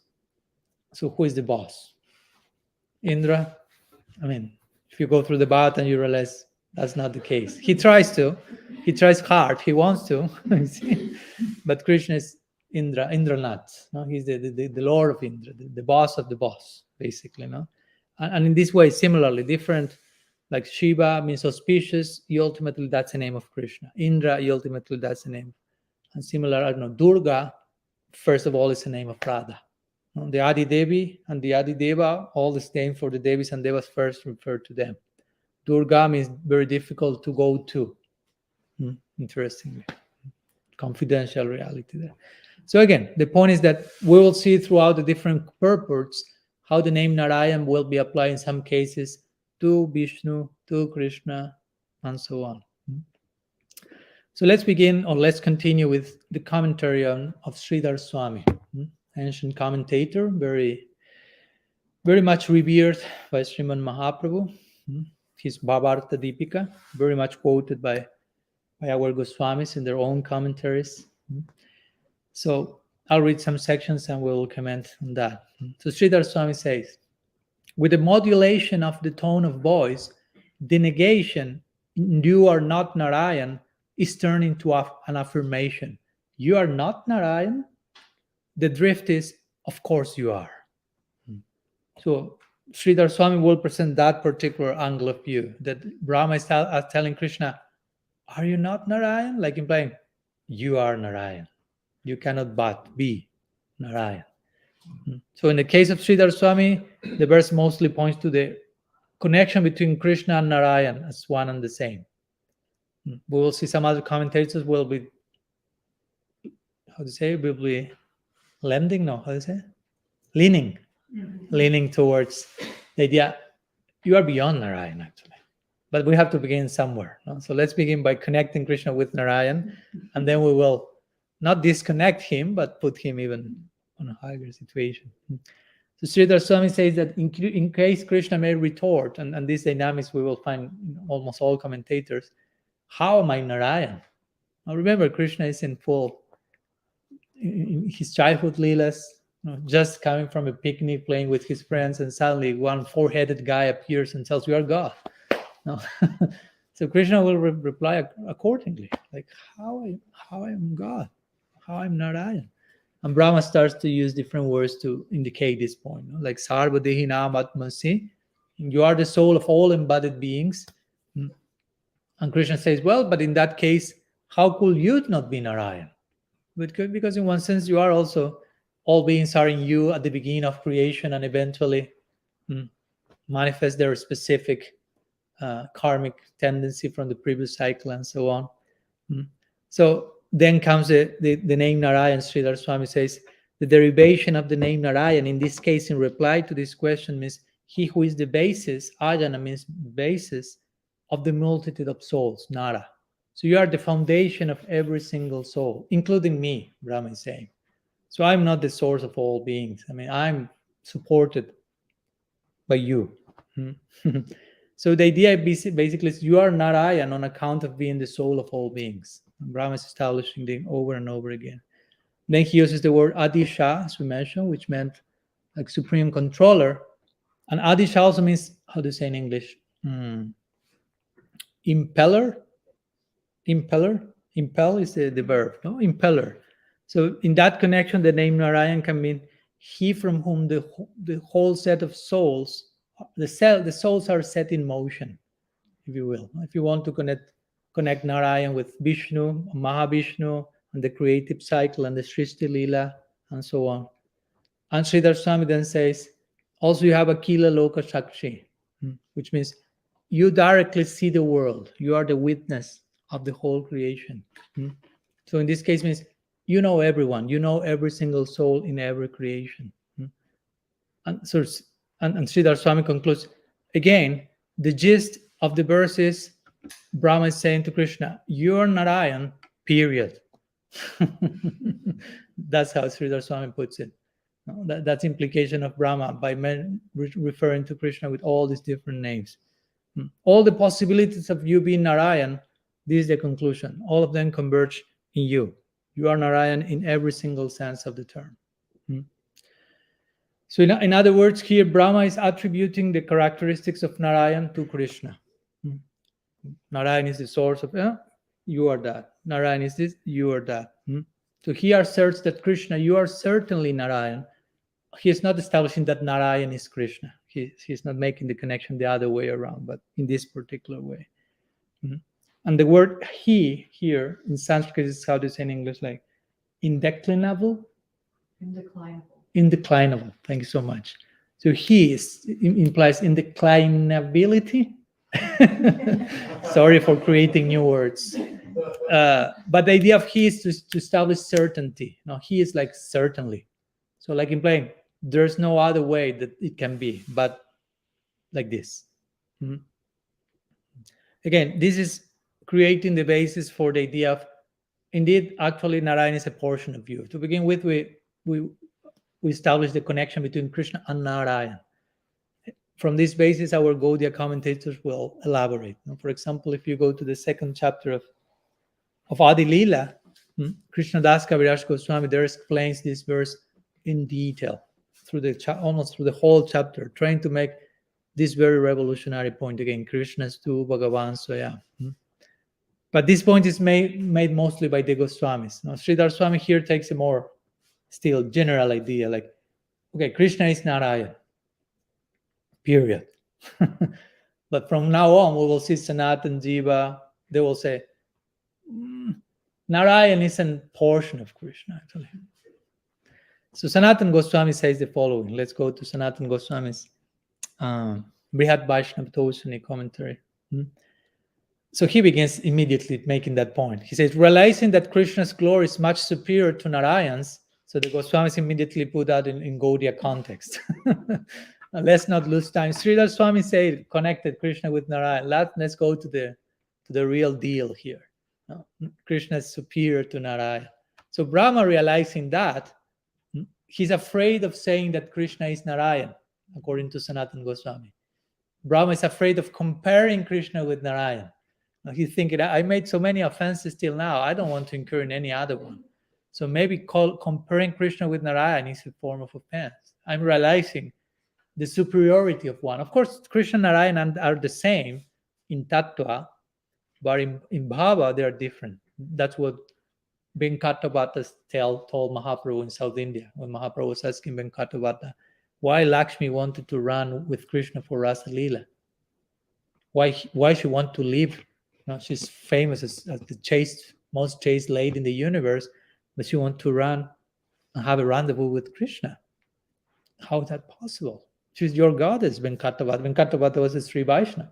So who is the boss? Indra? If you go through the Bhagavatam, you realize that's not the case. He tries hard, he wants to, but Krishna is Indranath. He's the Lord of Indra, the boss of the boss, basically. And in this way, similarly, different, like Shiva means auspicious, ultimately that's the name of Krishna. Indra, ultimately that's the name. And similar, I don't know, Durga, first of all, is the name of Radha. The Adi Devi and the Adi Deva, all the same for the Devis and Devas first refer to them. Durga means very difficult to go to. Interestingly, confidential reality there. So again, the point is that we will see throughout the different purports how the name Narayan will be applied in some cases to Vishnu, to Krishna, and so on. So let's begin, or let's continue with the commentary of Sridhar Swami, ancient commentator, very, very much revered by Sriman Mahaprabhu. His Bhavarta Deepika, very much quoted by our Goswamis in their own commentaries. So I'll read some sections and we'll comment on that. So Sridhar Swami says, with the modulation of the tone of voice, the negation, you are not Narayan, is turned into an affirmation. You are not Narayan? The drift is, of course you are. So Sridhar Swami will present that particular angle of view, that Brahma is telling Krishna, are you not Narayan? Like implying, you are Narayan. You cannot but be Narayan. So in the case of Sridhar Swami, the verse mostly points to the connection between Krishna and Narayan as one and the same. We will see some other commentators will be, will be leaning towards the idea, you are beyond Narayan actually. But we have to begin somewhere. No? So let's begin by connecting Krishna with Narayan, and then we will not disconnect him, but put him even on a higher situation. So Sridhar Swami says that in case Krishna may retort, and these dynamics we will find in almost all commentators, how am I Narayan? Now remember, Krishna is in his childhood leelas, just coming from a picnic, playing with his friends, and suddenly one four-headed guy appears and tells you are God. No. So Krishna will reply accordingly, like how I am God, how I'm Narayan. And Brahma starts to use different words to indicate this point, like Sarva Dehinam Atmasi, you are the soul of all embodied beings. And Krishna says, well, but in that case, how could you not be Narayan? Because in one sense, you are also, all beings are in you at the beginning of creation and eventually manifest their specific karmic tendency from the previous cycle and so on. So then comes the name Narayan. Sridhar Swami says, the derivation of the name Narayan, in this case, in reply to this question, means he who is the basis, Ajana means basis, of the multitude of souls, Nara. So you are the foundation of every single soul, including me, Brahma is saying. So I'm not the source of all beings. I mean, I'm supported by you. So the idea basically is you are Narayan on account of being the soul of all beings. And Brahma is establishing them over and over again. Then he uses the word Adisha, as we mentioned, which meant like supreme controller. And Adisha also means, how do you say in English? Impeller. Impel is the verb, no? Impeller. So in that connection, the name Narayan can mean he from whom the whole set of souls, the souls are set in motion, if you will. If you want to connect Narayan with Vishnu, Mahavishnu, and the creative cycle and the Srishti Leela, and so on. And Sridhar Swami then says, also you have Akila Loka Sakshi, which means you directly see the world. You are the witness of the whole creation. So in this case means you know everyone. You know every single soul in every creation. And Sridhar Swami concludes, again, the gist of the verse is Brahma is saying to Krishna, you are Narayan, period. That's how Sridhar Swami puts it. That's implication of Brahma by referring to Krishna with all these different names. All the possibilities of you being Narayan, this is the conclusion. All of them converge in you. You are Narayan in every single sense of the term. So in other words, here Brahma is attributing the characteristics of Narayan to Krishna. Narayan is the source of, you are that. Narayan is this, you are that. So he asserts that Krishna, you are certainly Narayan. He is not establishing that Narayan is Krishna. He's not making the connection the other way around, but in this particular way. Mhm. And the word he here in Sanskrit is how to say in English, like indeclinable. Indeclinable. Thank you so much. So he implies indeclinability. Sorry for creating new words. But the idea of he is to establish certainty. No, he is like certainly. So like implying there's no other way that it can be, but like this. Mhm. Again, this is creating the basis for the idea of, indeed, actually Narayan is a portion of you. To begin with, we establish the connection between Krishna and Narayan. From this basis, our Gaudiya commentators will elaborate. For example, if you go to the second chapter of Adi Leela, Krishna Das Kaviraj Goswami there explains this verse in detail through almost through the whole chapter, trying to make this very revolutionary point again. Krishna's tu Bhagavan Swayam. But this point is made mostly by the Goswamis. Now, Sridhar Swami here takes a more still general idea, like, okay, Krishna is Narayan. Period. But from now on, we will see Sanatan Jiva. They will say, Narayan is a portion of Krishna, actually. So Sanatan Goswami says the following. Let's go to Sanatan Goswami's Brihad Vaishnava Tosani commentary. So he begins immediately making that point. He says, realizing that Krishna's glory is much superior to Narayan's, so the Goswamis immediately put that in Gaudiya context. Let's not lose time. Sridhar Swami said, connected Krishna with Narayan. Let's go to the real deal here. Krishna is superior to Narayan. So Brahma, realizing that, he's afraid of saying that Krishna is Narayan, according to Sanatan Goswami. Brahma is afraid of comparing Krishna with Narayan. He's thinking, I made so many offenses till now, I don't want to incur in any other one. So maybe comparing Krishna with Narayan is a form of offense. I'm realizing the superiority of one. Of course, Krishna and Narayan are the same in Tattva, but in Bhava, they are different. That's what Venkatavata told Mahaprabhu in South India, when Mahaprabhu was asking Venkatavata, why Lakshmi wanted to run with Krishna for Rasa Leela? Why she want to live? She's famous as the most chaste lady in the universe, but she wants to run and have a rendezvous with Krishna. How is that possible? She's your goddess, Venkatavata. Venkatavata was a Sri Vaishnava.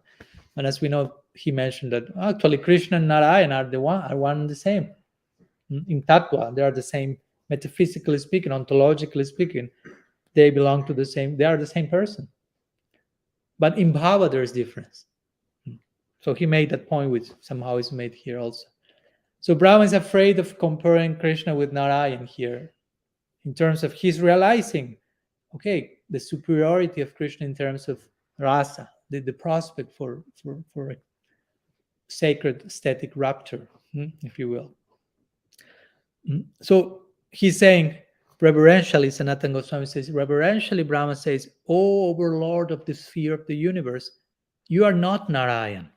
And as we know, he mentioned that actually Krishna and Narayan are one and the same. In Tattva, they are the same, metaphysically speaking, ontologically speaking. They belong to they are the same person. But in Bhava, there is difference. So he made that point, which somehow is made here also. So Brahma is afraid of comparing Krishna with Narayan here, in terms of he's realizing, okay, the superiority of Krishna in terms of rasa, the prospect for a sacred aesthetic rapture, if you will. So he's saying, reverentially, Sanatana Goswami says, reverentially, Brahma says, O overlord of the sphere of the universe, you are not Narayan.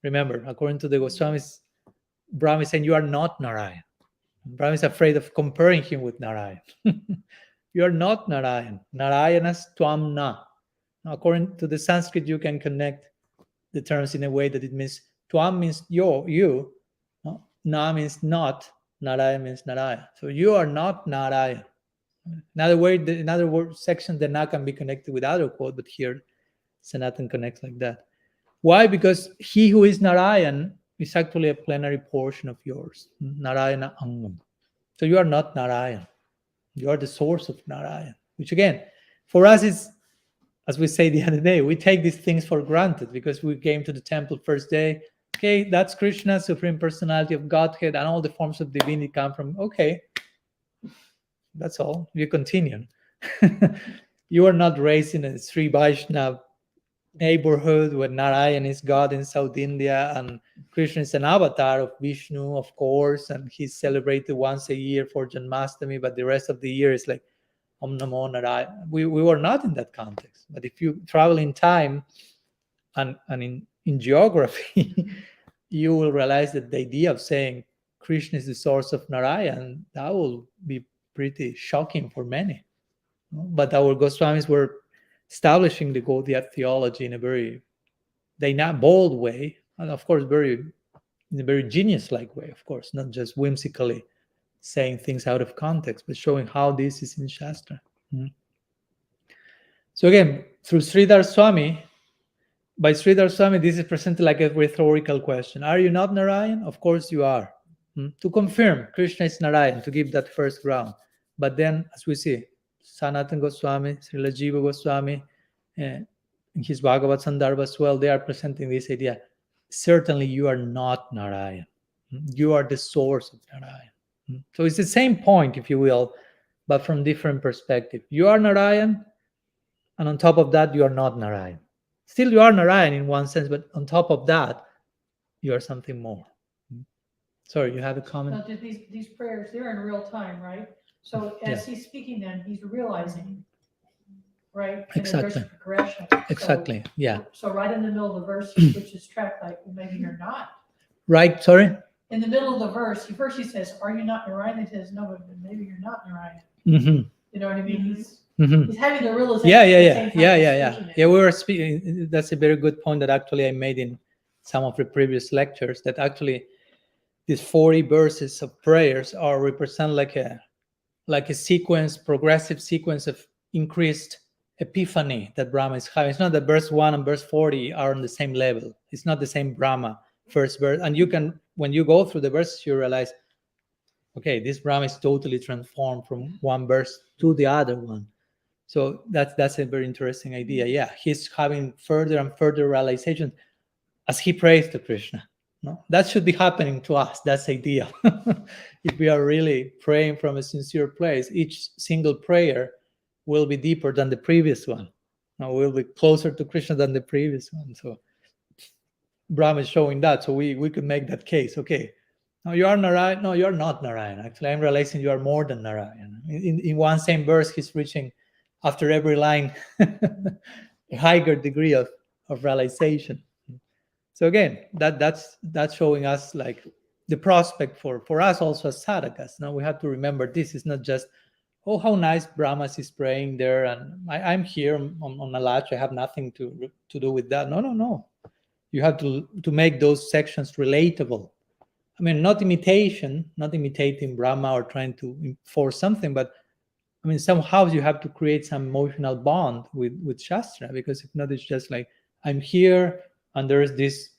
Remember, according to the Goswamis, Brahma is saying, you are not Narayan. Brahma is afraid of comparing him with Narayan. You are not Narayan. Narayanas tvam na. Now, according to the Sanskrit, you can connect the terms in a way that it means tvam means you, na means not, Narayan means Narayan. So you are not Narayan. In other words, section, the na can be connected with other quote, but here Sanatan connects like that. Why? Because he who is Narayan is actually a plenary portion of yours, Narayana Angam. So you are not Narayan. You are the source of Narayan, which again, for us is, as we say the other day, we take these things for granted because we came to the temple first day. Okay, that's Krishna, Supreme Personality of Godhead, and all the forms of divinity come from, okay, that's all. You continue. You are not raised in a Sri Vaishnava neighborhood where Narayan is God in South India and Krishna is an avatar of Vishnu, of course, and he's celebrated once a year for Janmashtami, but the rest of the year is like Om Namo Narayan. We were not in that context. But if you travel in time and in geography, you will realize that the idea of saying Krishna is the source of Narayan, that will be pretty shocking for many. But our Goswamis were establishing the Gaudiya theology in a very bold way, and of course, in a very genius-like way, of course, not just whimsically saying things out of context, but showing how this is in Shastra. So again, through Sridhar Swami, by Sridhar Swami, this is presented like a rhetorical question. Are you not Narayan? Of course you are. To confirm Krishna is Narayan, to give that first ground. But then, as we see, Sanatana Goswami, Srila Jiva Goswami, in his Bhagavad Sandarbha as well, they are presenting this idea. Certainly you are not Narayan. You are the source of Narayan. So it's the same point, if you will, but from different perspective. You are Narayan, and on top of that, you are not Narayan. Still, you are Narayan in one sense, but on top of that, you are something more. Sorry, you have a comment? Now, these prayers, they're in real time, right? So as he's speaking them, he's realizing, right? And then there's Exactly. a progression. Exactly. Yeah. So right in the middle of the verse, he switches track, like, well, maybe you're not. Right. Sorry. In the middle of the verse, first he says, "Are you not Narayan?" He says, "No, but maybe you're not Narayan." Mm-hmm. You know what I mean? Mm-hmm. He's having the realization. Yeah. at the same time he's speaking it. Yeah, we were speaking. That's a very good point that actually I made in some of the previous lectures, that actually these 40 verses of prayers are represent like a sequence, progressive sequence of increased epiphany that Brahma is having. It's not that verse 1 and verse 40 are on the same level. It's not the same Brahma first verse. And you can, when you go through the verses, you realize, okay, this Brahma is totally transformed from one verse to the other one. So that's a very interesting idea. Yeah, he's having further and further realization as he prays to Krishna. No, that should be happening to us. That's the idea. If we are really praying from a sincere place, each single prayer will be deeper than the previous one. No, we'll be closer to Krishna than the previous one. So Brahma is showing that. So we could make that case. Okay, no, you are Narayan. No, you are not Narayan. Actually, I'm realizing you are more than Narayan. In one same verse, he's reaching, after every line, a higher degree of realization. So again, that's showing us like the prospect for us also as sadhakas. Now we have to remember this is not just, oh, how nice Brahmas is praying there, and I'm here on a latch. I have nothing to do with that. No. You have to make those sections relatable. I mean, not imitating Brahma or trying to force something, but I mean, somehow you have to create some emotional bond with Shastra, because if not, it's just like, I'm here and there's this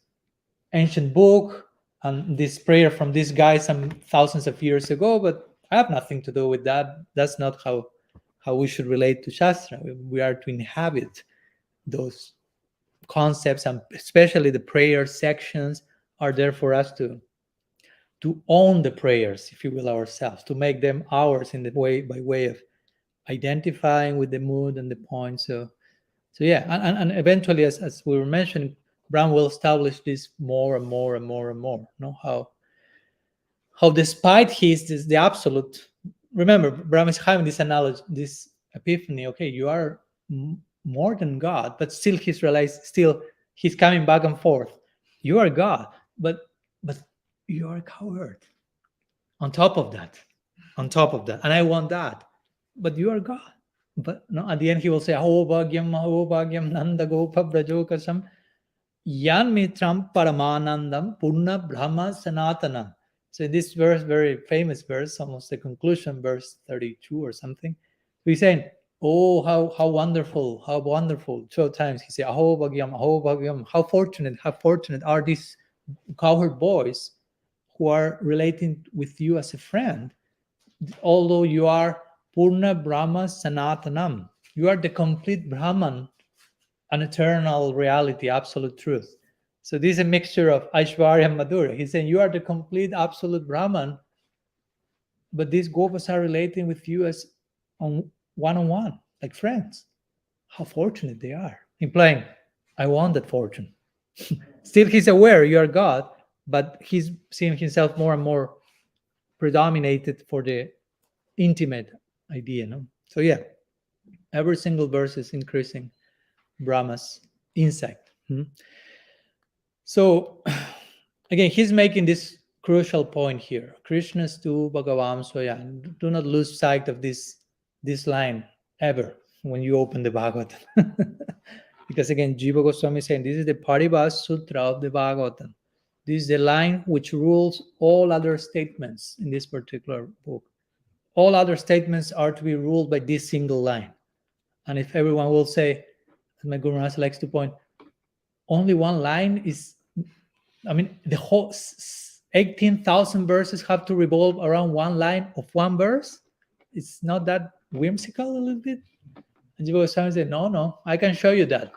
ancient book and this prayer from this guy some thousands of years ago, but I have nothing to do with that. That's not how we should relate to Shastra. We are to inhabit those concepts, and especially the prayer sections are there for us to own the prayers, if you will, ourselves, to make them ours in the way, by way of identifying with the mood and the point. So yeah, and eventually, as we were mentioning, Brahma will establish this more and more and more and more. You know, how despite the absolute, remember, Brahma is having this analogy, this epiphany. Okay, you are more than God, but still he's coming back and forth. You are God, but you are a coward. On top of that, and I want that, but you are God. But no, at the end he will say, "Aho bhagyam nanda gopa brajokasam yan mitram paramanandam purna brahma sanatana." So this verse, very famous verse, almost the conclusion, verse 32 or something, he's saying, oh, how wonderful, how wonderful. 12 times he said, "Aho bhagyam, how fortunate are these cowherd boys who are relating with you as a friend, although you are Purna Brahma Sanatanam. You are the complete Brahman, an eternal reality, absolute truth." So this is a mixture of Aishwarya and Madhurya. He's saying you are the complete absolute Brahman, but these gopas are relating with you as on one-on-one, like friends. How fortunate they are. Implying, I want that fortune. Still he's aware you are God, but he's seeing himself more and more predominated for the intimate idea. No? So yeah, every single verse is increasing Brahma's insight. So again, he's making this crucial point here. Krishna's tu Bhagavam Swayam. Do not lose sight of this line ever. when you open the Bhagavatam. Because again, Jiva Goswami is saying this is the Paribhas Sutra of the Bhagavatam. This is the line which rules all other statements in this particular book. All other statements are to be ruled by this single line. And if everyone will say, as my Guru Maharaj likes to point, only one line is, the whole 18,000 verses have to revolve around one line of one verse. It's not that whimsical a little bit. And Jiva Goswami said, no, I can show you that.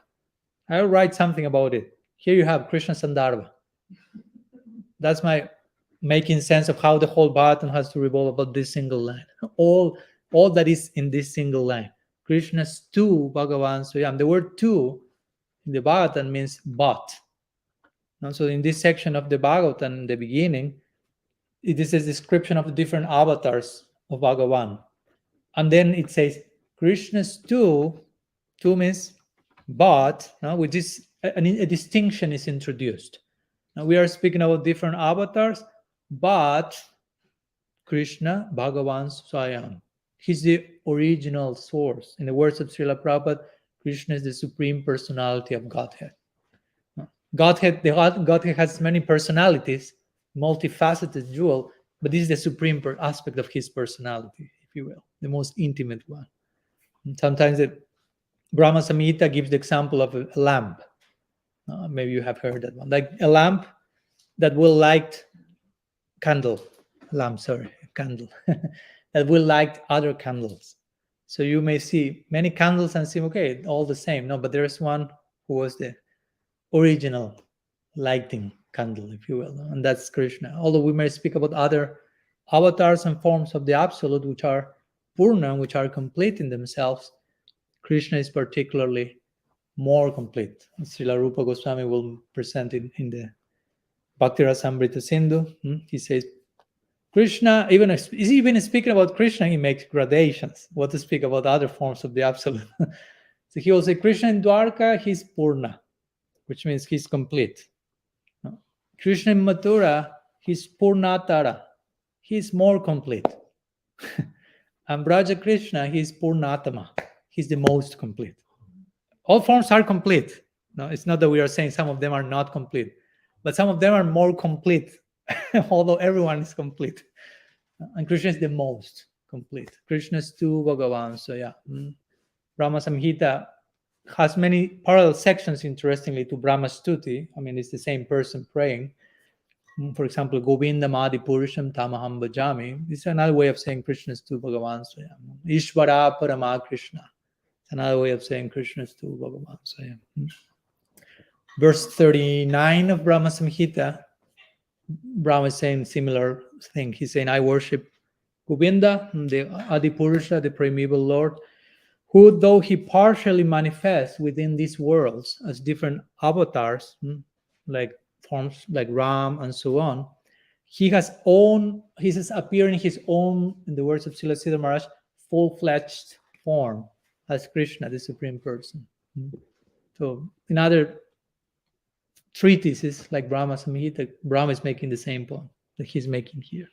I'll write something about it. Here you have Krishna Sandarbha. That's my making sense of how the whole Bhagavatam has to revolve about this single line. All that is in this single line. Krishna's tu Bhagavan Swayam. The word tu in the Bhagavatam means but. And so in this section of the Bhagavatam, in the beginning, it is a description of the different avatars of Bhagavan. And then it says, Krishna's tu means but, which is a distinction is introduced. Now we are speaking about different avatars, but Krishna, Bhagavan Swayam. He's the original source. In the words of Srila Prabhupada, Krishna is the supreme personality of Godhead. Godhead has many personalities, multifaceted jewel, but this is the supreme aspect of his personality, if you will, the most intimate one. And sometimes the Brahma Samhita gives the example of a lamp. Maybe you have heard that one. Like a lamp that will light candle that will light other candles. So you may see many candles and see, okay, all the same. No, but there's one who was the original lighting candle, if you will, and that's Krishna. Although we may speak about other avatars and forms of the Absolute, which are Purna, which are complete in themselves, Krishna is particularly more complete. Srila Rupa Goswami will present it in the Bhakti Rasamrita Sindhu. He says, Krishna, even speaking about Krishna, he makes gradations. What to speak about other forms of the Absolute. So he will say, Krishna in Dwarka, he's Purna, which means he's complete. Krishna in Mathura, he's Purnatara. He's more complete. And Braja Krishna, he's Purnatama. He's the most complete. All forms are complete. No, it's not that we are saying some of them are not complete, but some of them are more complete, although everyone is complete. And Krishna is the most complete. Krishna is tu Bhagavan. So yeah, Brahma Samhita has many parallel sections, interestingly, to Brahma-stuti. It's the same person praying. For example, Govinda Madi Purusham Tamaham Bhajami. This is another way of saying Krishna is tu Bhagavan. So yeah, Ishvara Parama Krishna. It's another way of saying Krishna is tu Bhagavan. So yeah. Verse 39 of Brahma Samhita, Brahma is saying similar thing. He's saying, I worship Govinda, the Adi Purusha, the primeval Lord, who, though he partially manifests within these worlds as different avatars, like forms like Ram and so on, he has appearing his own, in the words of Srila Siddhar Maharaj, full-fledged form as Krishna, the Supreme Person. So in other treatises like Brahma Samhita, Brahma is making the same point that he's making here.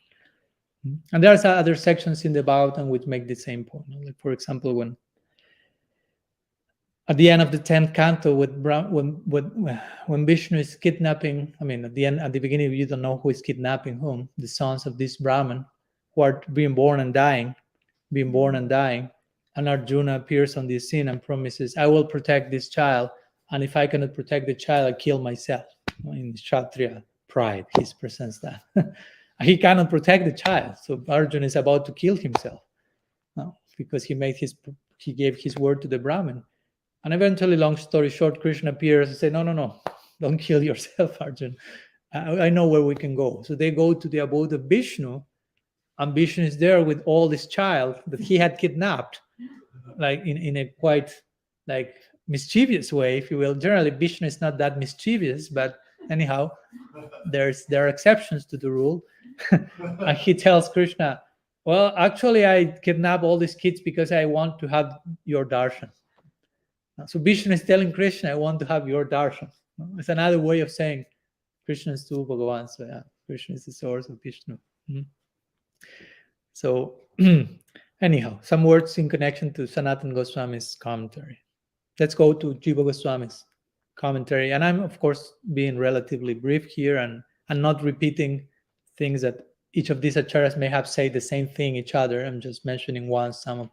And there are other sections in the Bhagavatam which make the same point. Like, for example, when at the end of the 10th canto, when Vishnu is kidnapping, at the beginning, you don't know who is kidnapping whom, the sons of this Brahman who are being born and dying, and Arjuna appears on this scene and promises, I will protect this child, and if I cannot protect the child, I kill myself. In Kshatriya pride, he presents that. He cannot protect the child, so Arjuna is about to kill himself because he gave his word to the Brahmin. And eventually, long story short, Krishna appears and says, no, don't kill yourself, Arjuna. I know where we can go. So they go to the abode of Vishnu, and Vishnu is there with all this child that he had kidnapped, like in a quite like mischievous way, if you will. Generally, Vishnu is not that mischievous, but anyhow, there are exceptions to the rule. And he tells Krishna, well, actually, I kidnap all these kids because I want to have your darshan. So Vishnu is telling Krishna, I want to have your darshan. It's another way of saying Krishna is tu Bhagavan. So yeah, Krishna is the source of Vishnu. So, and Anyhow, some words in connection to Sanatana Goswami's commentary. Let's go to Jiva Goswami's commentary. And I'm, of course, being relatively brief here and not repeating things that each of these acharyas may have said the same thing each other. I'm just mentioning some of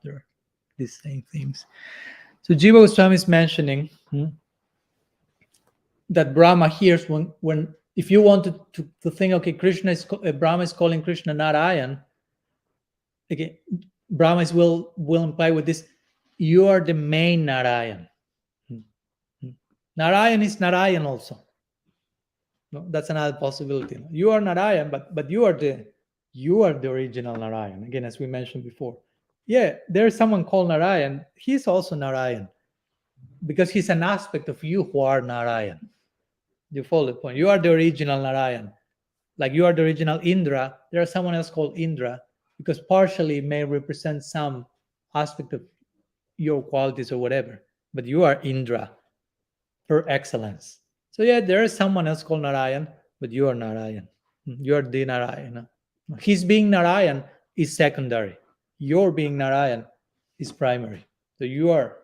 these same things. So Jiva Goswami is mentioning that Brahma hears when if you want to think, okay, Brahma is calling Krishna Narayan, okay, Brahma will imply with this, you are the main Narayan. Narayan is Narayan also. No, that's another possibility. You are Narayan, but you are the original Narayan. Again, as we mentioned before. Yeah, there's someone called Narayan. He's also Narayan because he's an aspect of you who are Narayan. You follow the point. You are the original Narayan. Like you are the original Indra. There is someone else called Indra because partially may represent some aspect of your qualities or whatever. But you are Indra per excellence. So yeah, there is someone else called Narayan, but you are Narayan. You are the Narayana. His being Narayan is secondary. Your being Narayan is primary. So you are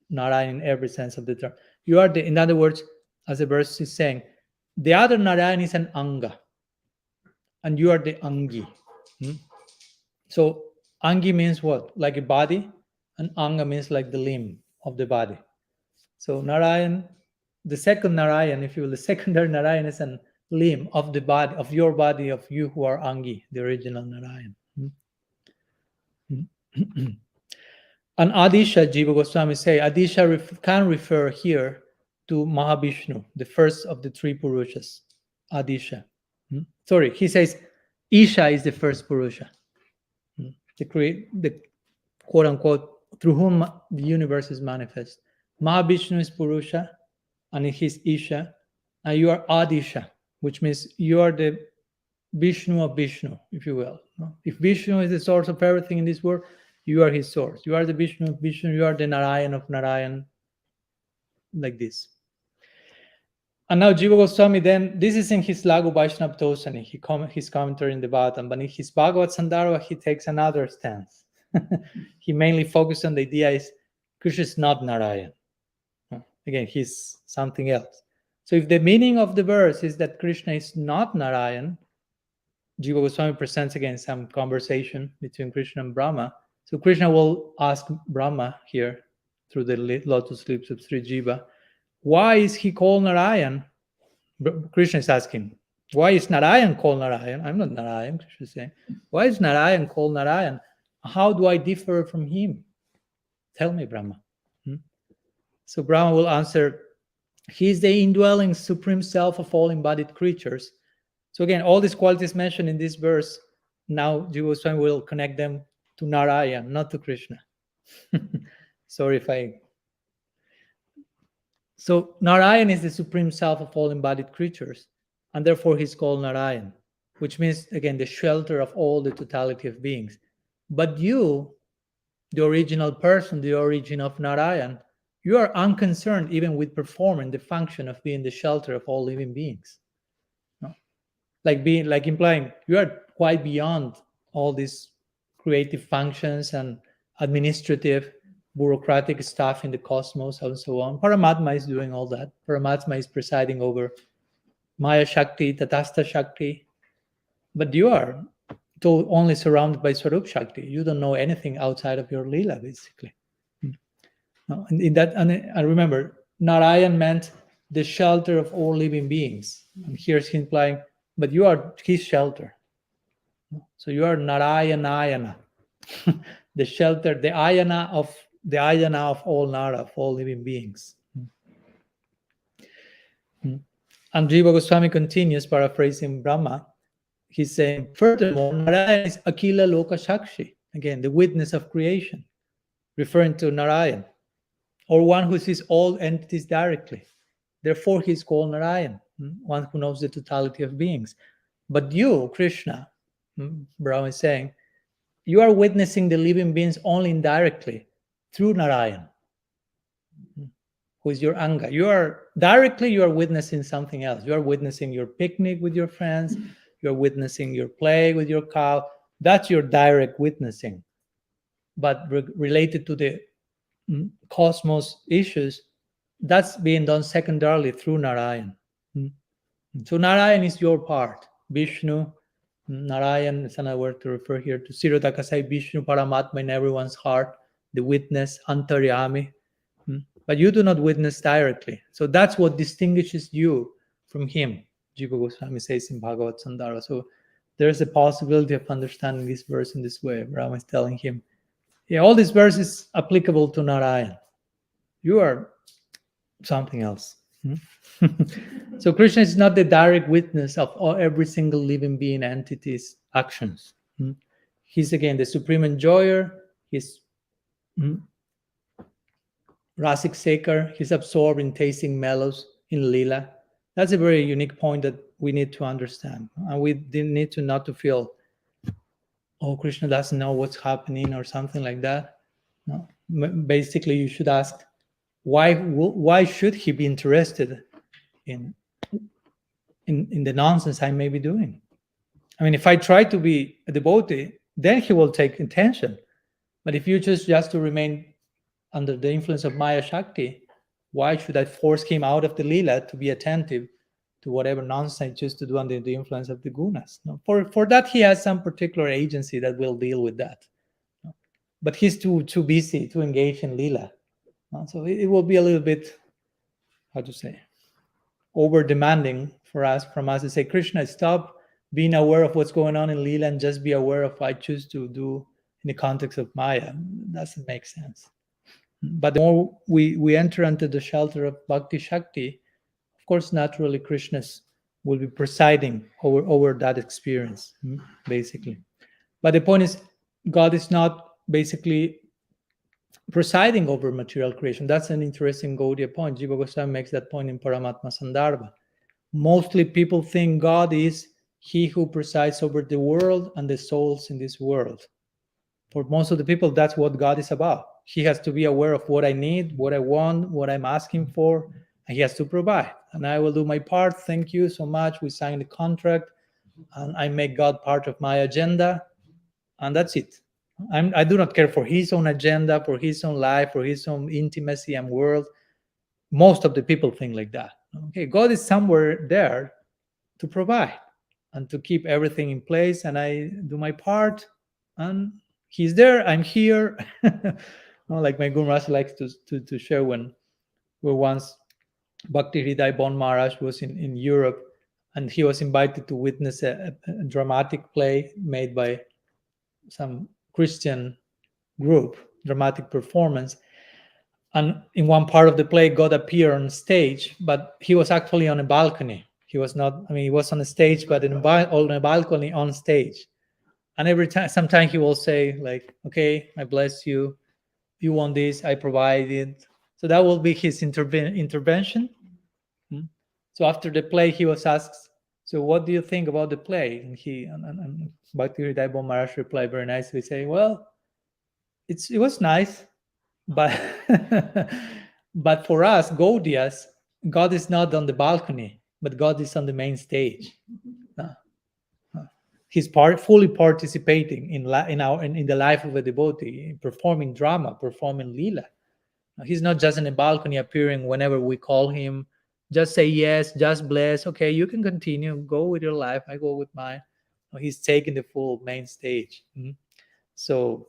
Narayan in every sense of the term. You are in other words, as the verse is saying, the other Narayan is an Anga, and you are the Angi. So Angi means what? Like a body, and Anga means like the limb of the body. So Narayan, the second Narayan, if you will, the secondary Narayan is a limb of the body, of your body, of you who are Angi, the original Narayan. And Adisha, Jiva Goswami say, Adisha can refer here to Mahavishnu, the first of the three Purushas, Adisha. Sorry, he says Isha is the first Purusha, the quote-unquote, through whom the universe is manifest. Mahavishnu is Purusha, and he's Isha, and you are Adisha, which means you are the Vishnu of Vishnu, if you will. If Vishnu is the source of everything in this world, you are his source. You are the Vishnu of Vishnu, you are the Narayan of Narayan, like this. And now Jiva Goswami then, this is in his Lagu Vaishnava Tosani, his commentary in the bottom, but in his Bhagavad Sandarbha, he takes another stance. He mainly focuses on the idea is Krishna is not Narayan. Again, he's something else. So if the meaning of the verse is that Krishna is not Narayan, Jiva Goswami presents again some conversation between Krishna and Brahma. So Krishna will ask Brahma here through the lotus lips of Sri Jiva, why is he called Narayan? Krishna is asking, why is Narayan called Narayan? I'm not Narayan, Krishna is saying. Why is Narayan called Narayan? How do I differ from him? Tell me, Brahma. So Brahma will answer, he is the indwelling supreme self of all embodied creatures. So again, all these qualities mentioned in this verse, now Jiva Goswami will connect them to Narayan, not to Krishna. Sorry if I... So Narayan is the supreme self of all embodied creatures, and therefore he's called Narayan, which means, again, the shelter of all the totality of beings. But you, the original person, the origin of Narayan, you are unconcerned even with performing the function of being the shelter of all living beings. No? Like implying you are quite beyond all these creative functions and administrative, bureaucratic stuff in the cosmos and so on. Paramatma is doing all that. Paramatma is presiding over Maya Shakti, Tatastha Shakti. But you are only surrounded by Swarup Shakti. You don't know anything outside of your Leela, basically. And in that, and I remember, Narayan meant the shelter of all living beings. And here's he implying, but you are his shelter. So you are Narayanayana, the shelter, the ayana of all Nara, of all living beings. And Jiva Goswami continues, paraphrasing Brahma. He's saying, furthermore, Narayan is Akila Loka Shakshi, again, the witness of creation, referring to Narayan, or one who sees all entities directly. Therefore, he's called Narayan, one who knows the totality of beings. But you, Krishna, Brahma is saying, you are witnessing the living beings only indirectly through Narayan, who is your Anga. You are witnessing something else. You are witnessing your picnic with your friends. You are witnessing your play with your cow. That's your direct witnessing. but related to the cosmos issues, that's being done secondarily through Narayan. So Narayan is your part. Vishnu, Narayan is another word to refer here to Sirodakasai, Vishnu, Paramatma in everyone's heart, the witness, Antaryami. But you do not witness directly. So that's what distinguishes you from him, Jiva Goswami says in Bhagavad Sandara. So there's a possibility of understanding this verse in this way. Brahma is telling him, yeah, all these verses applicable to Narayan. You are something else. So Krishna is not the direct witness of every single living being entity's actions. He's again the supreme enjoyer. He's Rasik Sekar. He's absorbed in tasting mellows in Leela. That's a very unique point that we need to understand. And we need to not to feel, oh, Krishna doesn't know what's happening or something like that. No. Basically, you should ask, why should he be interested in the nonsense I may be doing? I mean, if I try to be a devotee, then he will take attention. But if you choose just to remain under the influence of Maya Shakti, why should I force him out of the Leela to be attentive to whatever nonsense I choose to do under the influence of the gunas? No, for that, he has some particular agency that will deal with that. No? But he's too busy to engage in Leela. No? So it will be a little bit, how to say, over demanding from us to say, Krishna, stop being aware of what's going on in Leela and just be aware of what I choose to do in the context of Maya. It doesn't make sense. But the more we enter into the shelter of Bhakti Shakti, of course, naturally, Krishna will be presiding over that experience, basically. But the point is, God is not basically presiding over material creation. That's an interesting Gaudiya point. Jiva Goswami makes that point in Paramatma Sandarbha. Mostly people think God is he who presides over the world and the souls in this world. For most of the people, that's what God is about. He has to be aware of what I need, what I want, what I'm asking for, and he has to provide. And I will do my part. Thank you so much. We signed the contract, and I make God part of my agenda, and that's it. I do not care for his own agenda, for his own life, for his own intimacy and world. Most of the people think like that. Okay, God is somewhere there to provide and to keep everything in place, and I do my part, and he's there, I'm here. Like my Guru Maharaj likes to share when once Bhakti Hridaya Bon Maharaj was in Europe, and he was invited to witness a dramatic play made by some Christian group, dramatic performance. And in one part of the play, God appeared on stage, but he was actually on a balcony. He was not, he was on a stage, but on a balcony on stage. And every time, sometimes he will say, like, okay, I bless you. You want this, I provide it. So that will be his intervention. So after the play, he was asked, so what do you think about the play? And Bhakti Hridaya Bon Maharaj replied very nicely, saying, well, it was nice, but but for us, Gaudiyas, God is not on the balcony, but God is on the main stage. He's fully participating in the life of a devotee, performing drama, performing Leela. He's not just in a balcony appearing whenever we call him. Just say yes, just bless. Okay, you can continue. Go with your life. I go with mine. He's taking the full main stage. So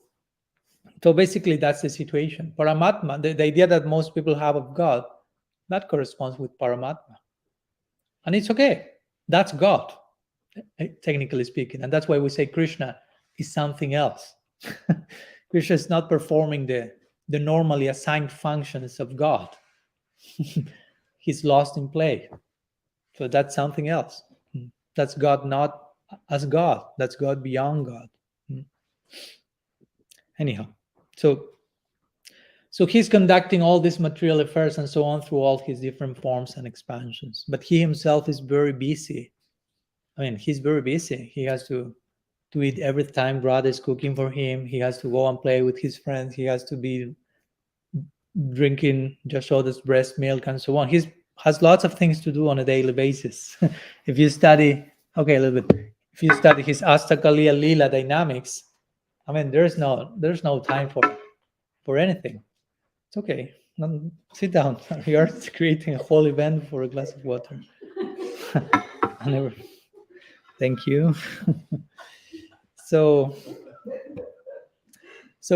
basically, that's the situation. Paramatma, the idea that most people have of God, that corresponds with Paramatma. And it's okay. That's God, technically speaking. And that's why we say Krishna is something else. Krishna is not performing the normally assigned functions of God. He's lost in play. So that's something else. That's God not as God. That's God beyond God. Anyhow, so he's conducting all these material affairs and so on through all his different forms and expansions. But he himself is very busy. He's very busy. He has to eat every time Radha is cooking for him. He has to go and play with his friends. He has to be drinking Jashoda's breast milk and so on. He has lots of things to do on a daily basis. If you study, if you study his Astakaliya Leela dynamics, I mean, there's no time for anything. It's okay. Sit down. You're creating a whole event for a glass of water. I never. Thank you. So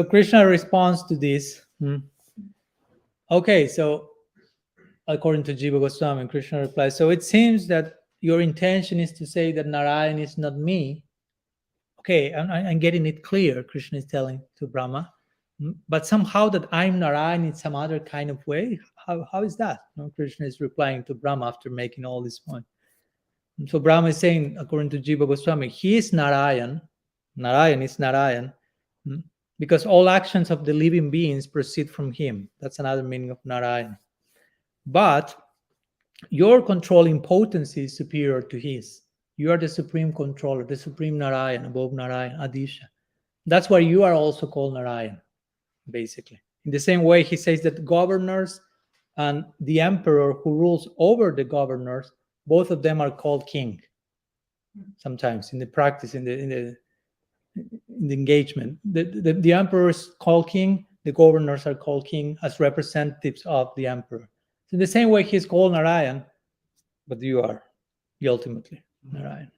Krishna responds to this. Okay, so according to Jiva Goswami, Krishna replies, so it seems that your intention is to say that Narayan is not me. Okay, I'm getting it clear, Krishna is telling to Brahma. But somehow that I'm Narayan in some other kind of way? How is that? Krishna is replying to Brahma after making all this point. So Brahma is saying, according to Jiva Goswami, he is Narayan. Narayan is Narayan. Because all actions of the living beings proceed from him. That's another meaning of Narayan. But your controlling potency is superior to his. You are the supreme controller, the supreme Narayan, above Narayan, Adisha. That's why you are also called Narayan, basically. In the same way, he says that governors and the emperor who rules over the governors, both of them are called king. Sometimes in the practice, in the engagement, the emperor is called king, the governors are called king as representatives of the emperor. So in the same way, he's called Narayan, but you are ultimately Narayan.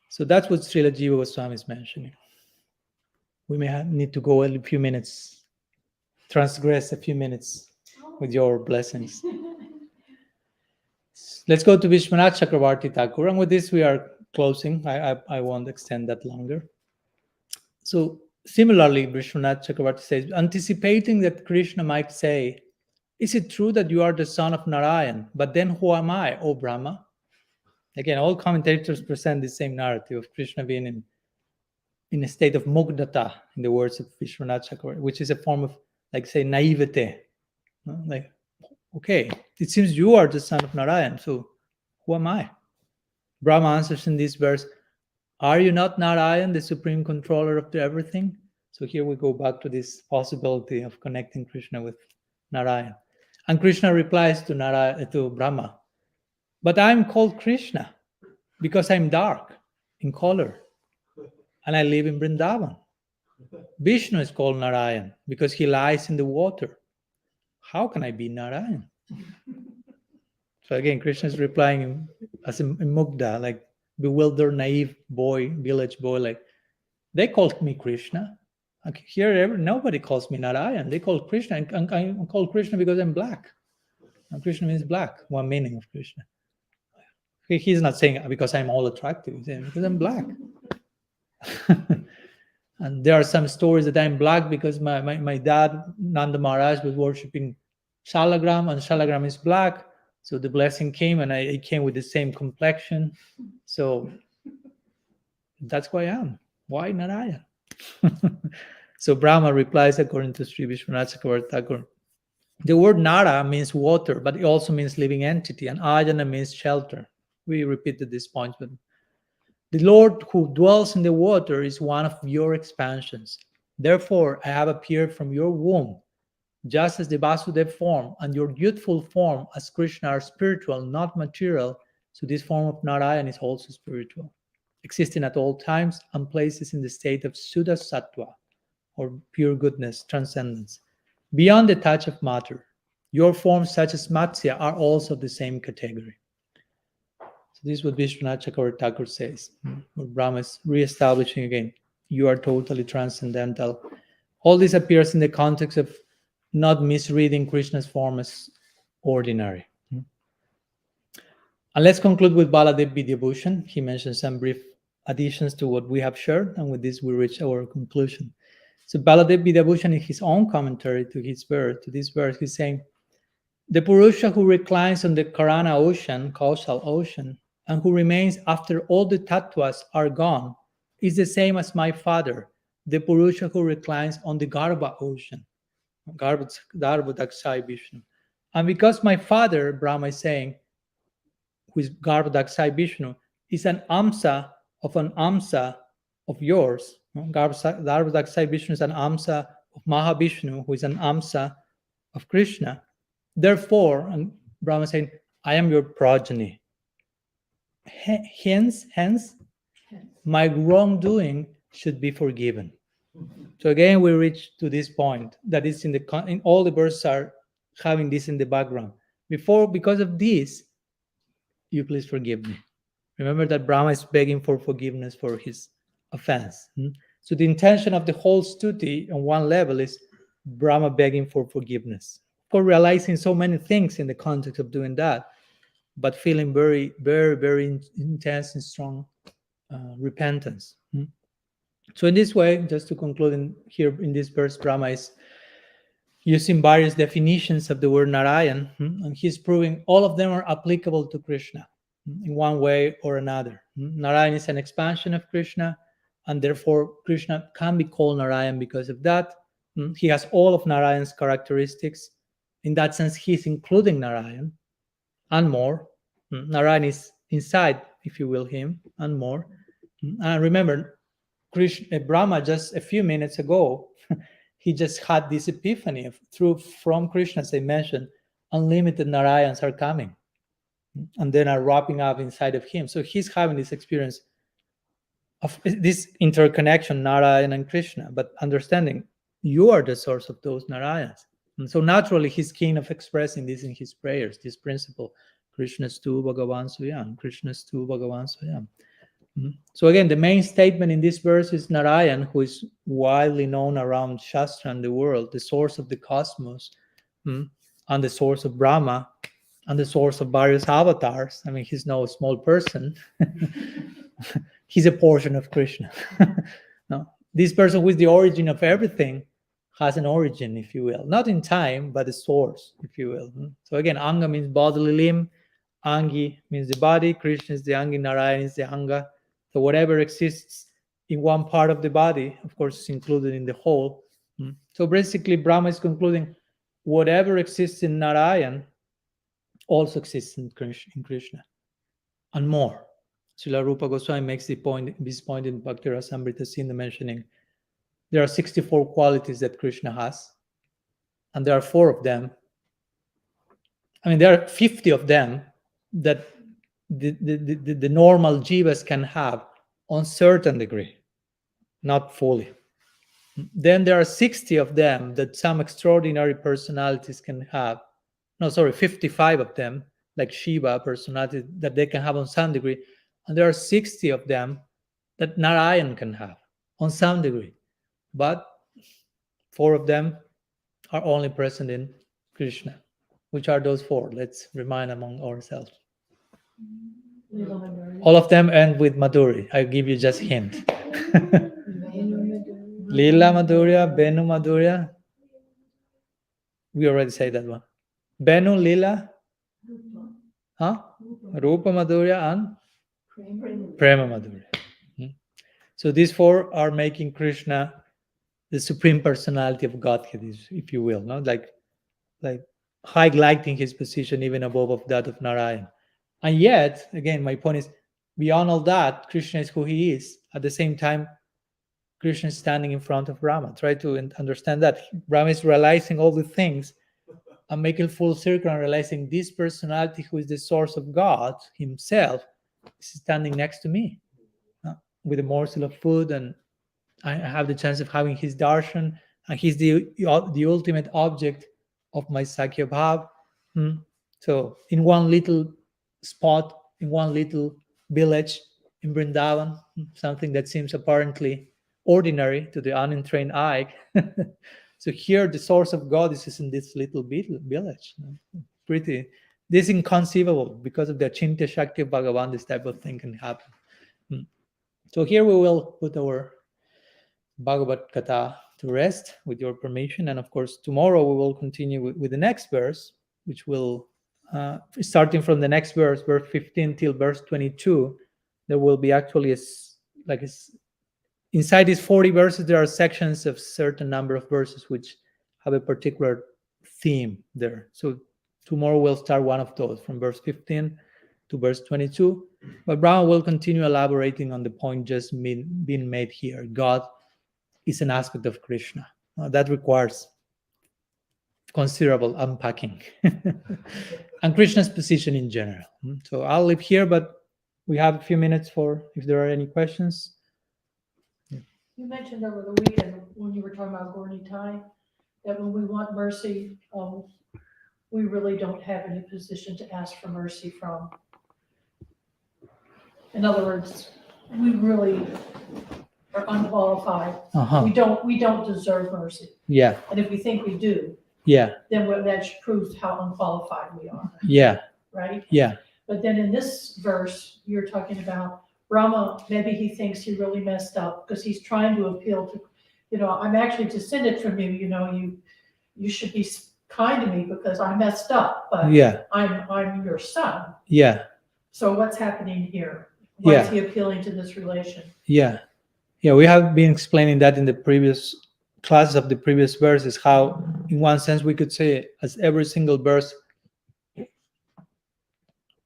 So that's what Srila Jiva Goswami is mentioning. We may need to go a few minutes, transgress a few minutes with your blessings. Let's go to Vishwanath Chakravarti Thakur, and with this we are closing. I won't extend that longer. So similarly, Vishwanath Chakravarti says, anticipating that Krishna might say, is it true that you are the son of Narayan? But then who am I, O Brahma? Again, all commentators present the same narrative of Krishna being in a state of mugdata, in the words of Vishwanath Chakravarti, which is a form of, like, say, naivete. Like, okay, it seems you are the son of Narayan, so who am I? Brahma answers in this verse, are you not Narayan, the supreme controller of everything? So here we go back to this possibility of connecting Krishna with Narayan. And Krishna replies to Brahma, but I'm called Krishna because I'm dark in color and I live in Vrindavan. Vishnu is called Narayan because he lies in the water. How can I be Narayan? So again, Krishna is replying as a mugdha, like bewildered, naive boy, village boy, like, they called me Krishna. Like, here, nobody calls me Narayan. They call Krishna, and I'm called Krishna because I'm black. And Krishna means black, one meaning of Krishna. He's not saying because I'm all attractive, he's saying because I'm black. And there are some stories that I'm black because my dad, Nanda Maharaj, was worshipping Shalagram, and Shalagram is black. So the blessing came, and I came with the same complexion. So that's who I am. Why Narayan? So Brahma replies, according to Sri Vishwanath Chakravarti Thakur, the word Nara means water, but it also means living entity, and Ayana means shelter. We repeated this point, but the Lord who dwells in the water is one of your expansions. Therefore, I have appeared from your womb, just as the Vasudeva form and your youthful form as Krishna are spiritual, not material, so this form of Narayan is also spiritual, existing at all times and places in the state of Suddha Sattva, or pure goodness, transcendence, beyond the touch of matter. Your forms such as Matsya are also the same category. So this is what Vishwanath Chakravarti Thakur says. Brahma is re-establishing again, you are totally transcendental. All this appears in the context of not misreading Krishna's form as ordinary. And let's conclude with Baladev Vidyabhushan. He mentions some brief additions to what we have shared, and with this we reach our conclusion. So Baladev Vidyabhushan, in his own commentary to this verse, he's saying, the Purusha who reclines on the Karana ocean, causal ocean, and who remains after all the tattvas are gone, is the same as my father, the Purusha who reclines on the Garbha ocean, Garbhodaksai Vishnu. And because my father, Brahma is saying, who is Garbhodaksai Vishnu, is an amsa of yours. Garbhodaksai Vishnu is an amsa of Mahavishnu, who is an amsa of Krishna. Therefore, and Brahma is saying, I am your progeny. Hence, my wrongdoing should be forgiven. So again, we reach to this point that is in all the verses are having this in the background. Because of this, you please forgive me. Remember that Brahma is begging for forgiveness for his offense. So the intention of the whole stuti on one level is Brahma begging for forgiveness, for realizing so many things in the context of doing that, but feeling very, very, very intense and strong repentance. So in this way, just to conclude here in this verse, Brahma is using various definitions of the word Narayan, and he's proving all of them are applicable to Krishna in one way or another. Narayan is an expansion of Krishna, and therefore Krishna can be called Narayan because of that. He has all of Narayan's characteristics. In that sense, he's including Narayan and more. Narayan is inside, if you will, him and more. And remember, Brahma just a few minutes ago, he just had this epiphany from Krishna, as I mentioned, unlimited Narayans are coming and then are wrapping up inside of him. So he's having this experience of this interconnection, Narayan and Krishna, but understanding you are the source of those Narayans. And so naturally, he's keen of expressing this in his prayers, this principle, Krishnastu Bhagavan Swayam, Krishnastu Bhagavan Swayam. So again, the main statement in this verse is Narayan, who is widely known around Shastra and the world, the source of the cosmos, and the source of Brahma, and the source of various avatars. I mean, he's no small person. He's a portion of Krishna. No, this person who is the origin of everything has an origin, if you will, not in time, but a source, if you will. So again, Anga means bodily limb, Angi means the body, Krishna is the Angi, Narayan is the Anga. So whatever exists in one part of the body, of course, is included in the whole. So basically, Brahma is concluding whatever exists in Narayan also exists in Krishna, and more. Srila Rupa Goswami makes this point in Bhakti Rasamrita Sindhu, mentioning there are 64 qualities that Krishna has, and there are 4 of them. I mean, there are 50 of them that the normal jivas can have on certain degree, not fully. Then there are 60 of them that some extraordinary personalities can have. 55 of them, like Shiva personality, that they can have on some degree. And there are 60 of them that Narayan can have on some degree. But 4 of them are only present in Krishna. Which are those 4? Let's remind among ourselves. All of them end with Madhuri. I'll give you just a hint. Lila Madhurya, Benu Madhurya. We already said that one. Benu, Lila, Rupa Madhurya, and Prema Madhurya. So these 4 are making Krishna the supreme personality of Godhead, if you will, no? Like highlighting his position even above that of Narayan. And yet, again, my point is, beyond all that, Krishna is who he is. At the same time, Krishna is standing in front of Brahma. Try to understand that. Brahma is realizing all the things and making full circle and realizing this personality who is the source of God himself is standing next to me with a morsel of food, and I have the chance of having his darshan, and he's the ultimate object of my Sakya Bhav. So in one little spot, in one little village in Vrindavan, something that seems apparently ordinary to the unentrained eye. So here the source of God is in this little village. This is inconceivable. Because of the Achintya Shakti of Bhagavan, this type of thing can happen. So here we will put our Bhagavad Gita to rest with your permission. And of course, tomorrow we will continue with the next verse, which will, starting from the next verse 15 till verse 22, there will be actually inside these 40 verses, there are sections of certain number of verses which have a particular theme there. So tomorrow we'll start one of those from verse 15 to verse 22. But Brahma will continue elaborating on the point just being made here. God is an aspect of Krishna. That requires considerable unpacking. And Krishna's position in general. So I'll leave here, but we have a few minutes for if there are any questions. You mentioned over the weekend when you were talking about Gorni Tai, that when we want mercy, we really don't have any position to ask for mercy from. In other words, we really are unqualified. Uh-huh. We don't deserve mercy. Yeah. And if we think we do, Yeah. then that proves how unqualified we are, Yeah. right? Yeah. But then in this verse, you're talking about Brahma, maybe he thinks he really messed up because he's trying to appeal to, I'm actually descended from you, you should be kind to me because I messed up, but Yeah. I'm your son. Yeah. So what's happening here? Why Yeah. is he appealing to this relation? Yeah. Yeah. We have been explaining that in the previous classes of the previous verses, how in one sense we could say as every single verse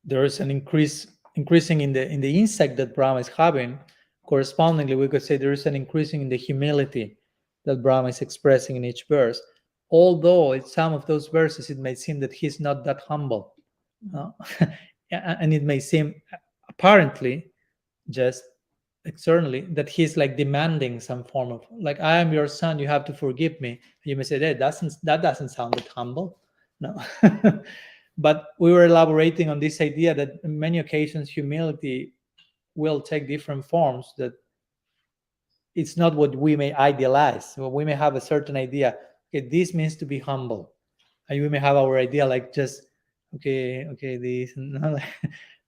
there is an increasing in the insight that Brahma is having. Correspondingly, we could say there is an increasing in the humility that Brahma is expressing in each verse. Although in some of those verses it may seem that he's not that humble, and it may seem apparently just externally that he's like demanding some form of like, I am your son, you have to forgive me. You may say that doesn't sound that humble. No. But we were elaborating on this idea that in many occasions humility will take different forms, that it's not what we may idealize. Well, we may have a certain idea, okay, this means to be humble, and we may have our idea like just okay this and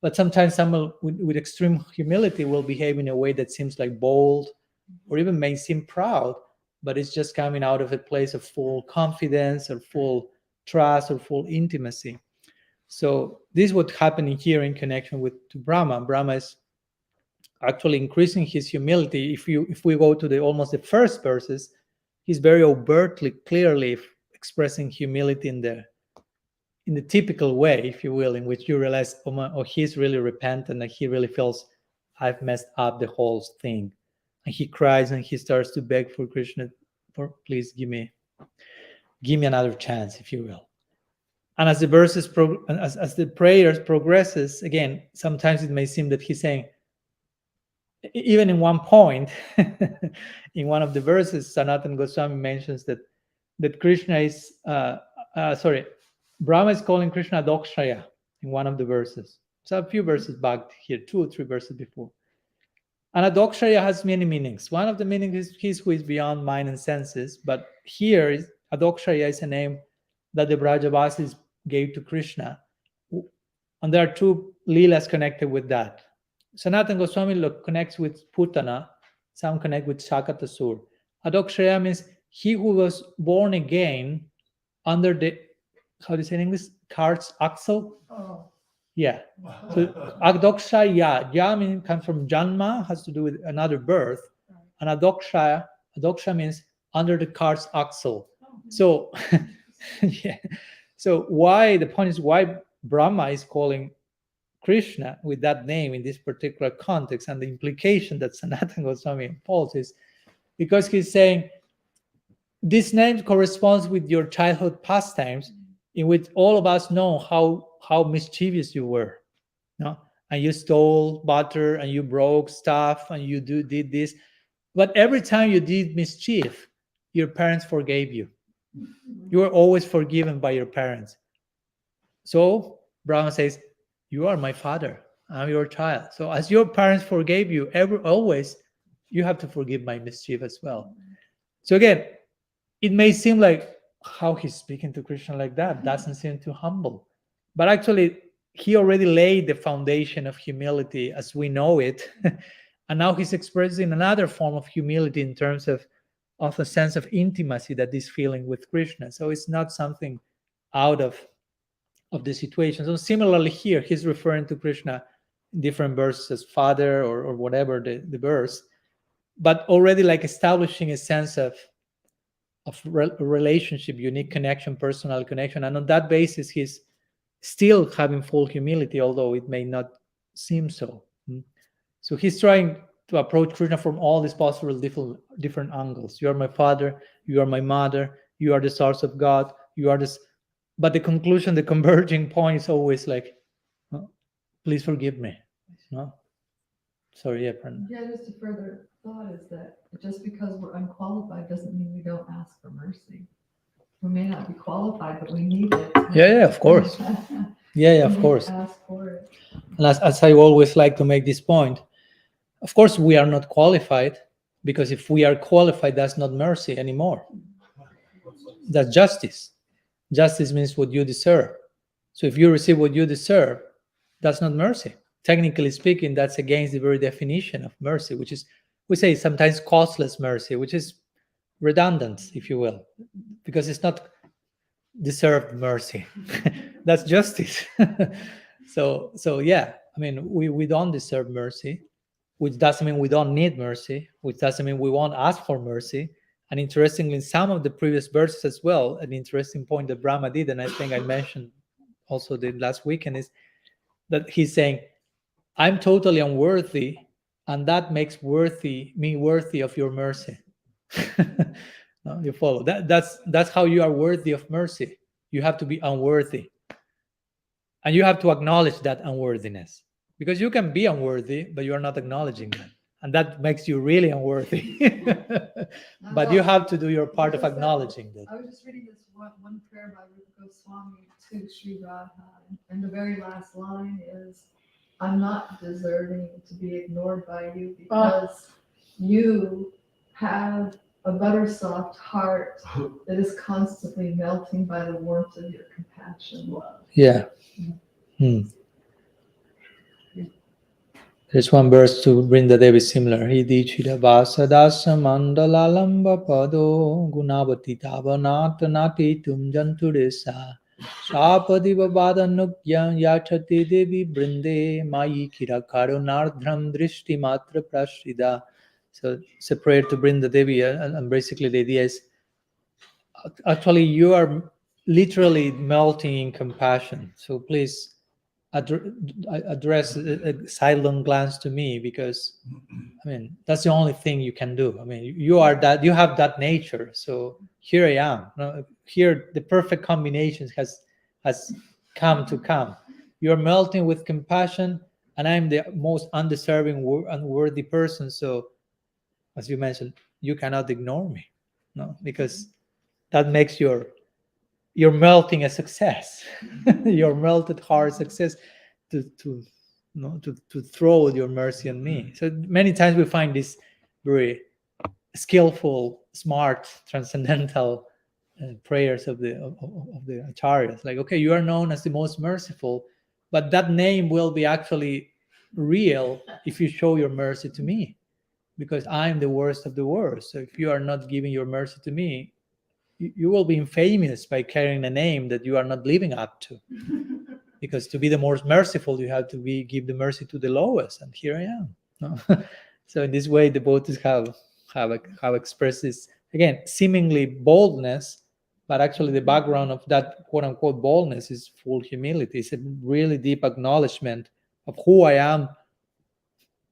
but sometimes someone with extreme humility will behave in a way that seems like bold or even may seem proud, but it's just coming out of a place of full confidence or full trust or full intimacy. So this is what's happening here in connection with to Brahma. Brahma is actually increasing his humility. If we go to the almost the first verses, he's very overtly, clearly expressing humility in the typical way, if you will, in which you realize, oh, he's really repentant and he really feels I've messed up the whole thing, and he cries and he starts to beg for Krishna, for please give me another chance, if you will. And as the verses as the prayers progresses, again, sometimes it may seem that he's saying, even in one point, in one of the verses, Sanatana Goswami mentions that Krishna is, Brahma is calling Krishna Adokshaya in one of the verses. So a few verses back here, 2 or 3 verses before. And Adokshaya has many meanings. One of the meanings is he who is beyond mind and senses. But here, Adokshaya is a name that the Brajavasis gave to Krishna. And there are 2 leelas connected with that. Sanatana Goswami connects with Putana, some connect with Shakatasur. Adokshaya means he who was born again under the, how do you say in English? Cart's axle? Oh. Yeah. So Adokshaya, ya means comes from Janma, has to do with another birth. And Adoksha means under the cart's axle. So, yeah. So the point is why Brahma is calling Krishna with that name in this particular context, and the implication that Sanatana Goswami imposes, because he's saying this name corresponds with your childhood pastimes, in which all of us know how mischievous you were, and you stole butter and you broke stuff and you did this, but every time you did mischief, your parents forgave you. You were always forgiven by your parents. So Brahma says, you are my father, I'm your child. So as your parents forgave you always, you have to forgive my mischief as well. So again, it may seem like how he's speaking to Krishna like that doesn't seem too humble. But actually, he already laid the foundation of humility as we know it. And now he's expressing another form of humility in terms of a sense of intimacy that he's feeling with Krishna. So it's not something out of the situation. So similarly here, he's referring to Krishna in different verses as father or whatever the verse, but already like establishing a sense of relationship, unique connection, personal connection. And on that basis, he's still having full humility, although it may not seem so. So he's trying to approach Krishna from all these possible different angles. You are my father, you are my mother, you are the source of God, you are this. But the conclusion, the converging point is always like, please forgive me. No? Sorry, yeah, Pranav. Yeah, just to further thought is that just because we're unqualified doesn't mean we don't ask for mercy. We may not be qualified, but we need it. Yeah, of course. Yeah, of We course. ask for it. And as I always like to make this point, of course, we are not qualified, because if we are qualified, that's not mercy anymore. That's justice. Justice means what you deserve. So if you receive what you deserve, that's not mercy. Technically speaking, that's against the very definition of mercy, which is, we say sometimes costless mercy, which is redundant, if you will, because it's not deserved mercy. That's justice. So yeah, I mean, we don't deserve mercy, which doesn't mean we don't need mercy, which doesn't mean we won't ask for mercy. And interestingly, in some of the previous verses as well, an interesting point that Brahma did, and I think I mentioned also the last weekend, is that he's saying, I'm totally unworthy, and that makes me worthy of your mercy. No, you follow? That's how you are worthy of mercy. You have to be unworthy. And you have to acknowledge that unworthiness. Because you can be unworthy, but you are not acknowledging that. And that makes you really unworthy. But you have to do your part of acknowledging that. I was just reading this one prayer by Swami to Sri Radha, and the very last line is, I'm not deserving to be ignored by you because you have a butter soft heart that is constantly melting by the warmth of your compassion. Yeah. There's one verse to Brinda Devi similar. Hidi chida vasa dasa mandala lamba pado gunavati tavanata nati tum janturesa Shapadiva Badanukya Yachati Devi Brinde Mayi Kira Karunardram Drishti Matra Prashrida. So it's a prayer to Brinda Devi, and basically the idea is actually you are literally melting in compassion. So please address a silent glance to me, because I mean that's the only thing you can do. I mean you have that nature. So here I am. Here the perfect combinations has come. You're melting with compassion, and I'm the most undeserving, unworthy person. So as you mentioned, you cannot ignore me, no, because that makes your melting a success. Your melted heart success to throw your mercy on me. So many times we find this very skillful, smart, transcendental prayers of the acharyas, like, okay, you are known as the most merciful, but that name will be actually real if you show your mercy to me, because I'm the worst of the worst. So if you are not giving your mercy to me, you will be infamous by carrying a name that you are not living up to. Because to be the most merciful, you have to give the mercy to the lowest, and here I am. No? So in this way, the devotees have expressed this, again, seemingly boldness, but actually the background of that quote unquote boldness is full humility. It's a really deep acknowledgement of who I am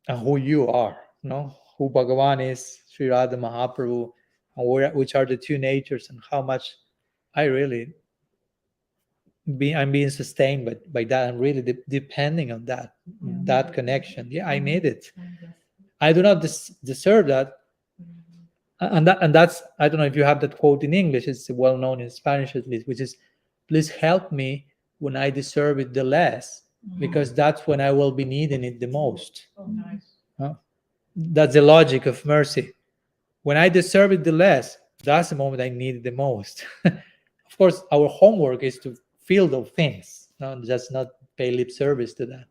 and who you are. No, who Bhagavan is, Sri Radha Mahaprabhu, and which are the two natures, and how much I really I'm being sustained by that. I'm really depending on that connection. Yeah, I need it. I do not deserve that. And that's, I don't know if you have that quote in English, it's well known in Spanish at least, which is, please help me when I deserve it the less, because that's when I will be needing it the most. Oh, nice. That's the logic of mercy. When I deserve it the less, that's the moment I need it the most. Of course, our homework is to feel those things, just not pay lip service to that.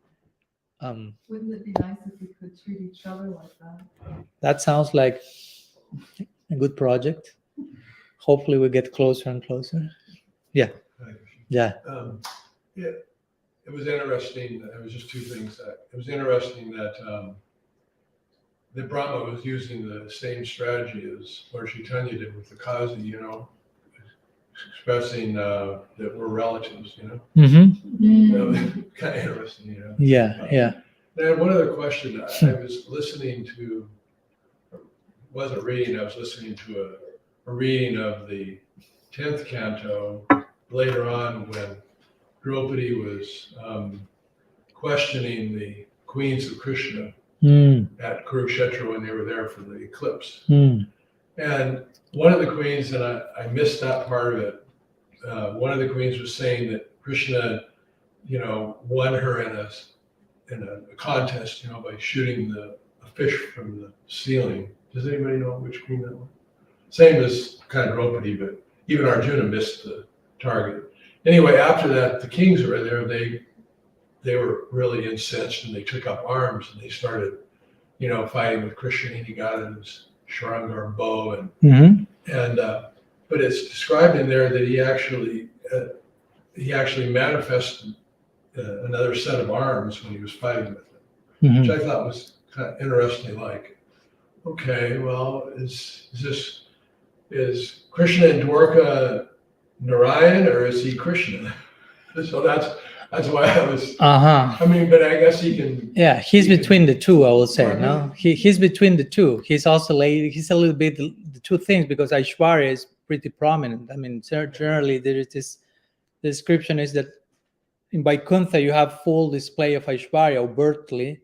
Wouldn't it be nice if we could treat each other like that? That sounds like a good project. Hopefully we get closer and closer. Yeah. Yeah, it was interesting. It was just two things. It was interesting that that Brahma was using the same strategy as Lord Chaitanya did with the Kazi, expressing that we're relatives, Mm-hmm. Kind of interesting, Yeah. Now, one other question. I was listening to, wasn't reading, I was listening to a reading of the 10th canto later on when Draupadi was questioning the queens of Krishna at Kurukshetra when they were there for the eclipse. Mm. And one of the queens, and I missed that part of it, one of the queens was saying that Krishna, won her in a contest, by shooting a fish from the ceiling. Does anybody know which queen that was? Same as kind of Draupadi, but even Arjuna missed the target. Anyway, after that, the kings were there. They were really incensed, and they took up arms, and they started, fighting with Krishna. And he got his Sharangar bow, and but it's described in there that he actually manifested another set of arms when he was fighting with them, which I thought was kind of interesting. Like, okay, well, is Krishna in Dwarka Narayan, or is he Krishna? So that's why I was. I mean, but I guess he can. Yeah, he's between the two, I will say. No, he's between the two. He's also he's a little bit the two things, because Aishwarya is pretty prominent. I mean, generally there is this description is that in Vaikuntha you have full display of Aishwarya overtly.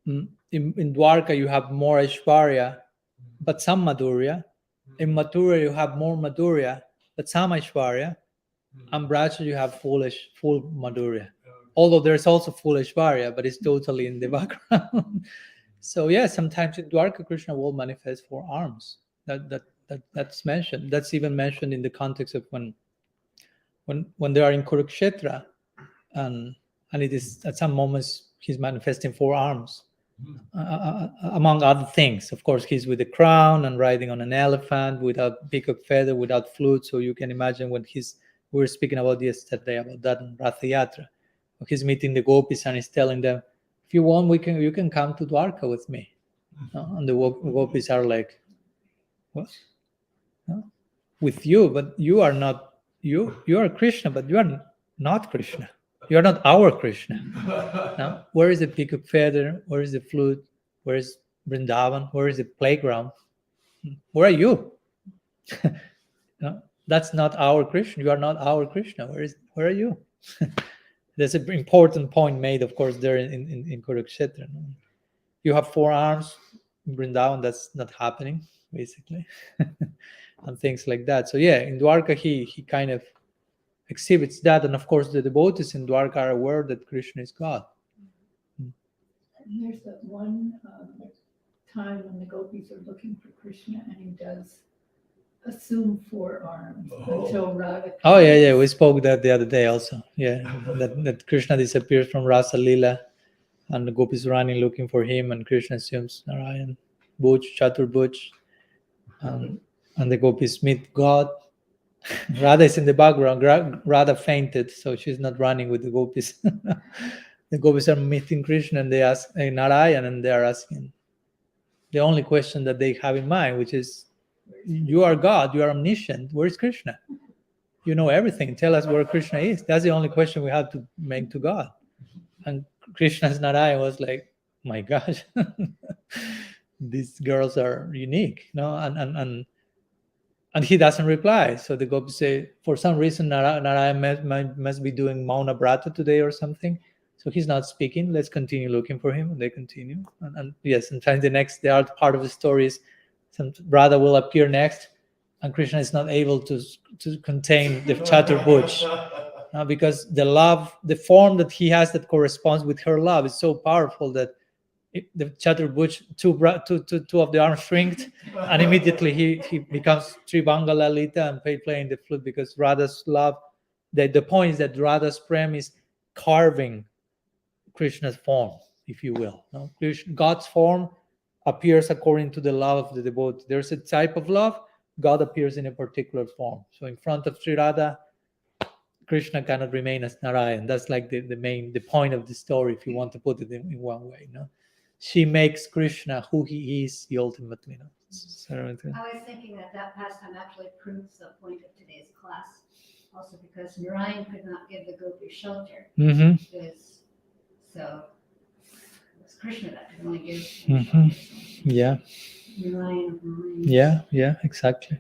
In Dwarka you have more Aishwarya, but some Madhurya. In Mathura you have more Madhurya, but some Aishwarya. And Braja you have full Madhurya. Although there's also full Aishwarya, but it's totally in the background. So yeah, sometimes in Dwarka Krishna will manifest 4 arms. That's mentioned. That's even mentioned in the context of when they are in Kurukshetra, and it is at some moments he's manifesting 4 arms, among other things. Of course, he's with the crown and riding on an elephant without peacock feather, without flute. So you can imagine when we were speaking about yesterday about that in Ratha Yatra. He's meeting the gopis and he's telling them, if you want, you can come to Dwarka with me. And the gopis are like, what? No? With you, but you are not, you are Krishna, but you are not Krishna. You are not our Krishna. No? Where is the peacock feather? Where is the flute? Where is Vrindavan? Where is the playground? Where are you? No? That's not our Krishna. You are not our Krishna. Where are you? There's an important point made, of course, there in Kurukshetra. You have 4 arms. In Vrindavan, that's not happening, basically. And things like that. So yeah, in Dwarka, he kind of exhibits that. And of course, the devotees in Dwarka are aware that Krishna is God. And there's that one time when the gopis are looking for Krishna, and he does assume 4 arms until Radha. Oh yeah, we spoke that the other day also. Yeah, that Krishna disappears from Rasa Lila, and the gopis running looking for him, and Krishna assumes Narayan, Bhuj, Chatur Bhuj, and the gopis meet God. Radha is in the background. Radha fainted, so she's not running with the gopis. The gopis are meeting Krishna, and they ask Narayan, and they are asking the only question that they have in mind, which is, you are God, you are omniscient. Where is Krishna? You know everything. Tell us where Krishna is. That's the only question we have to make to God. And Krishna's Narayan was like, my gosh, these girls are unique, and he doesn't reply. So the gopis say, for some reason, Narayan must be doing Mauna Brata today or something. So he's not speaking. Let's continue looking for him. And they continue. And yes, sometimes the other part of the story is some Radha will appear next, and Krishna is not able to contain the Chaturbhuj, because the love, the form that he has that corresponds with her love is so powerful that the Chaturbhuj, two of the arms shrinked, and immediately he becomes Tribanga Lalita and playing the flute, because Radha's love, the point is that Radha's prem is carving Krishna's form, if you will. No? God's form appears according to the love of the devotee. There's a type of love, God appears in a particular form. So in front of Sri Radha, Krishna cannot remain as Narayan. That's like the point of the story, if you want to put it in one way. No? She makes Krishna who he is, he ultimately. No? I was thinking that pastime actually proves the point of today's class, also because Narayan could not give the gopi shelter. So it was Krishna that could only give shelter. Yeah. Narayan. Yeah, exactly.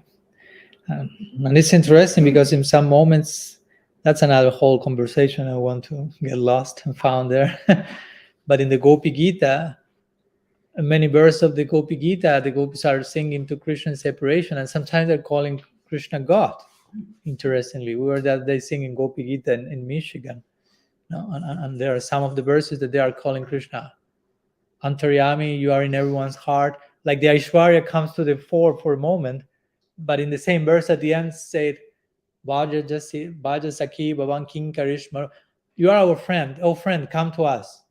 And it's interesting because in some moments, that's another whole conversation. I want to get lost and found there. But in the Gopi Gita, many verses of the Gopi Gita, the gopis are singing to Krishna separation, and sometimes they're calling Krishna God. Interestingly, we were that day singing Gopi Gita in Michigan. No, and there are some of the verses that they are calling Krishna Antaryami, you are in everyone's heart. Like the Aishwarya comes to the fore for a moment, but in the same verse at the end said, Bhaja Sakhi Bhavan King KRISHNA, you are our friend. Oh friend, come to us.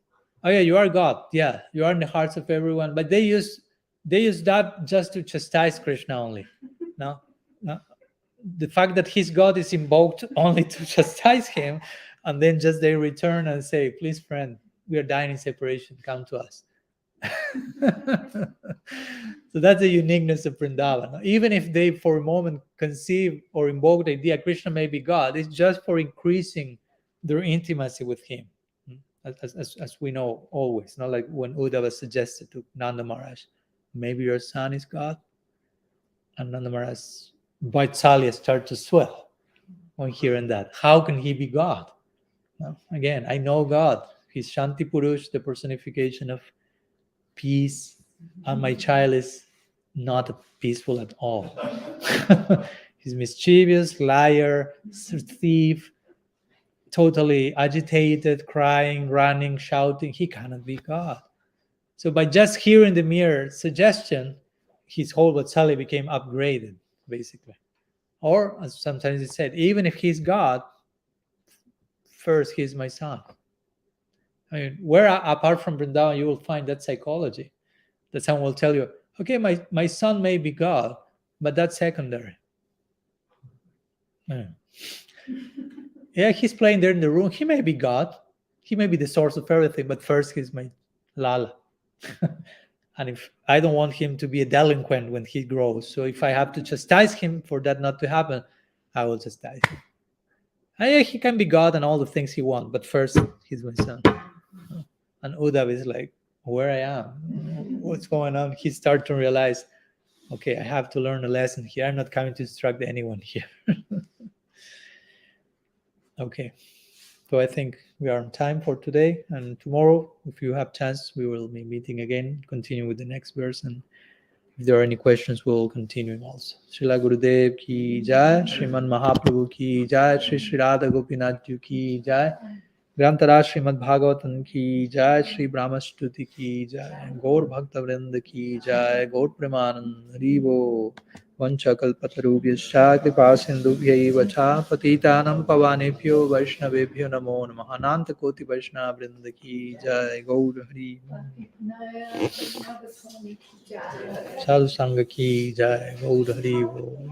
Oh yeah, you are God. Yeah, you are in the hearts of everyone. But they use that just to chastise Krishna only. No? The fact that he's God is invoked only to chastise him, and then just they return and say, please friend, we are dying in separation, come to us. So that's the uniqueness of Vrindavan. Even if they for a moment conceive or invoke the idea Krishna may be God, it's just for increasing their intimacy with him, as we know always. Not like when Uddhava suggested to Nanda Maharaj, maybe your son is God, and Nanda Maharaj Vaitsalya started to swell on hearing that. How can he be God? Well, again, I know God. He's Shanti Purush, the personification of peace, and my child is not peaceful at all. He's mischievous, liar, thief, totally agitated, crying, running, shouting. He cannot be God. So by just hearing the mere suggestion, his whole Vatsalya became upgraded, basically. Or, as sometimes it said, even if he's God, first he's my son. I mean, where apart from Vrindavan you will find that psychology. That someone will tell you, okay, my son may be God, but that's secondary. Yeah, he's playing there in the room. He may be God. He may be the source of everything, but first he's my Lala. And if I don't want him to be a delinquent when he grows, so if I have to chastise him for that not to happen, I will chastise him. And yeah, he can be God and all the things he wants, but first he's my son. And Uddhav is like, where I am, what's going on? He started to realize, okay, I have to learn a lesson here. I'm not coming to instruct anyone here. Okay, so I think we are on time for today, and tomorrow, if you have chance, we will be meeting again, continue with the next verse, and if there are any questions, we'll continue also. Srila Gurudev ki jai, Sriman Mahaprabhu ki jai, Shri Radha Gopinath Ji ki jai, ग्रंथराज Shrimad Bhagavatam की जय, श्री ब्रह्मस्तुति की जय, गौर भक्त वृंद की जय, गौर प्रेमानंद हरि बोल। वंशकल्पतरुभ्यश्च कृपा सिन्धुभ्यैव च पतितानां पावनेभ्यो वैष्णवेभ्यो नमो नमः। अनंत कोटि वैष्णव वृंद की जय, गौर हरि बोल। साधु संघ की जय, गौर हरि बोल।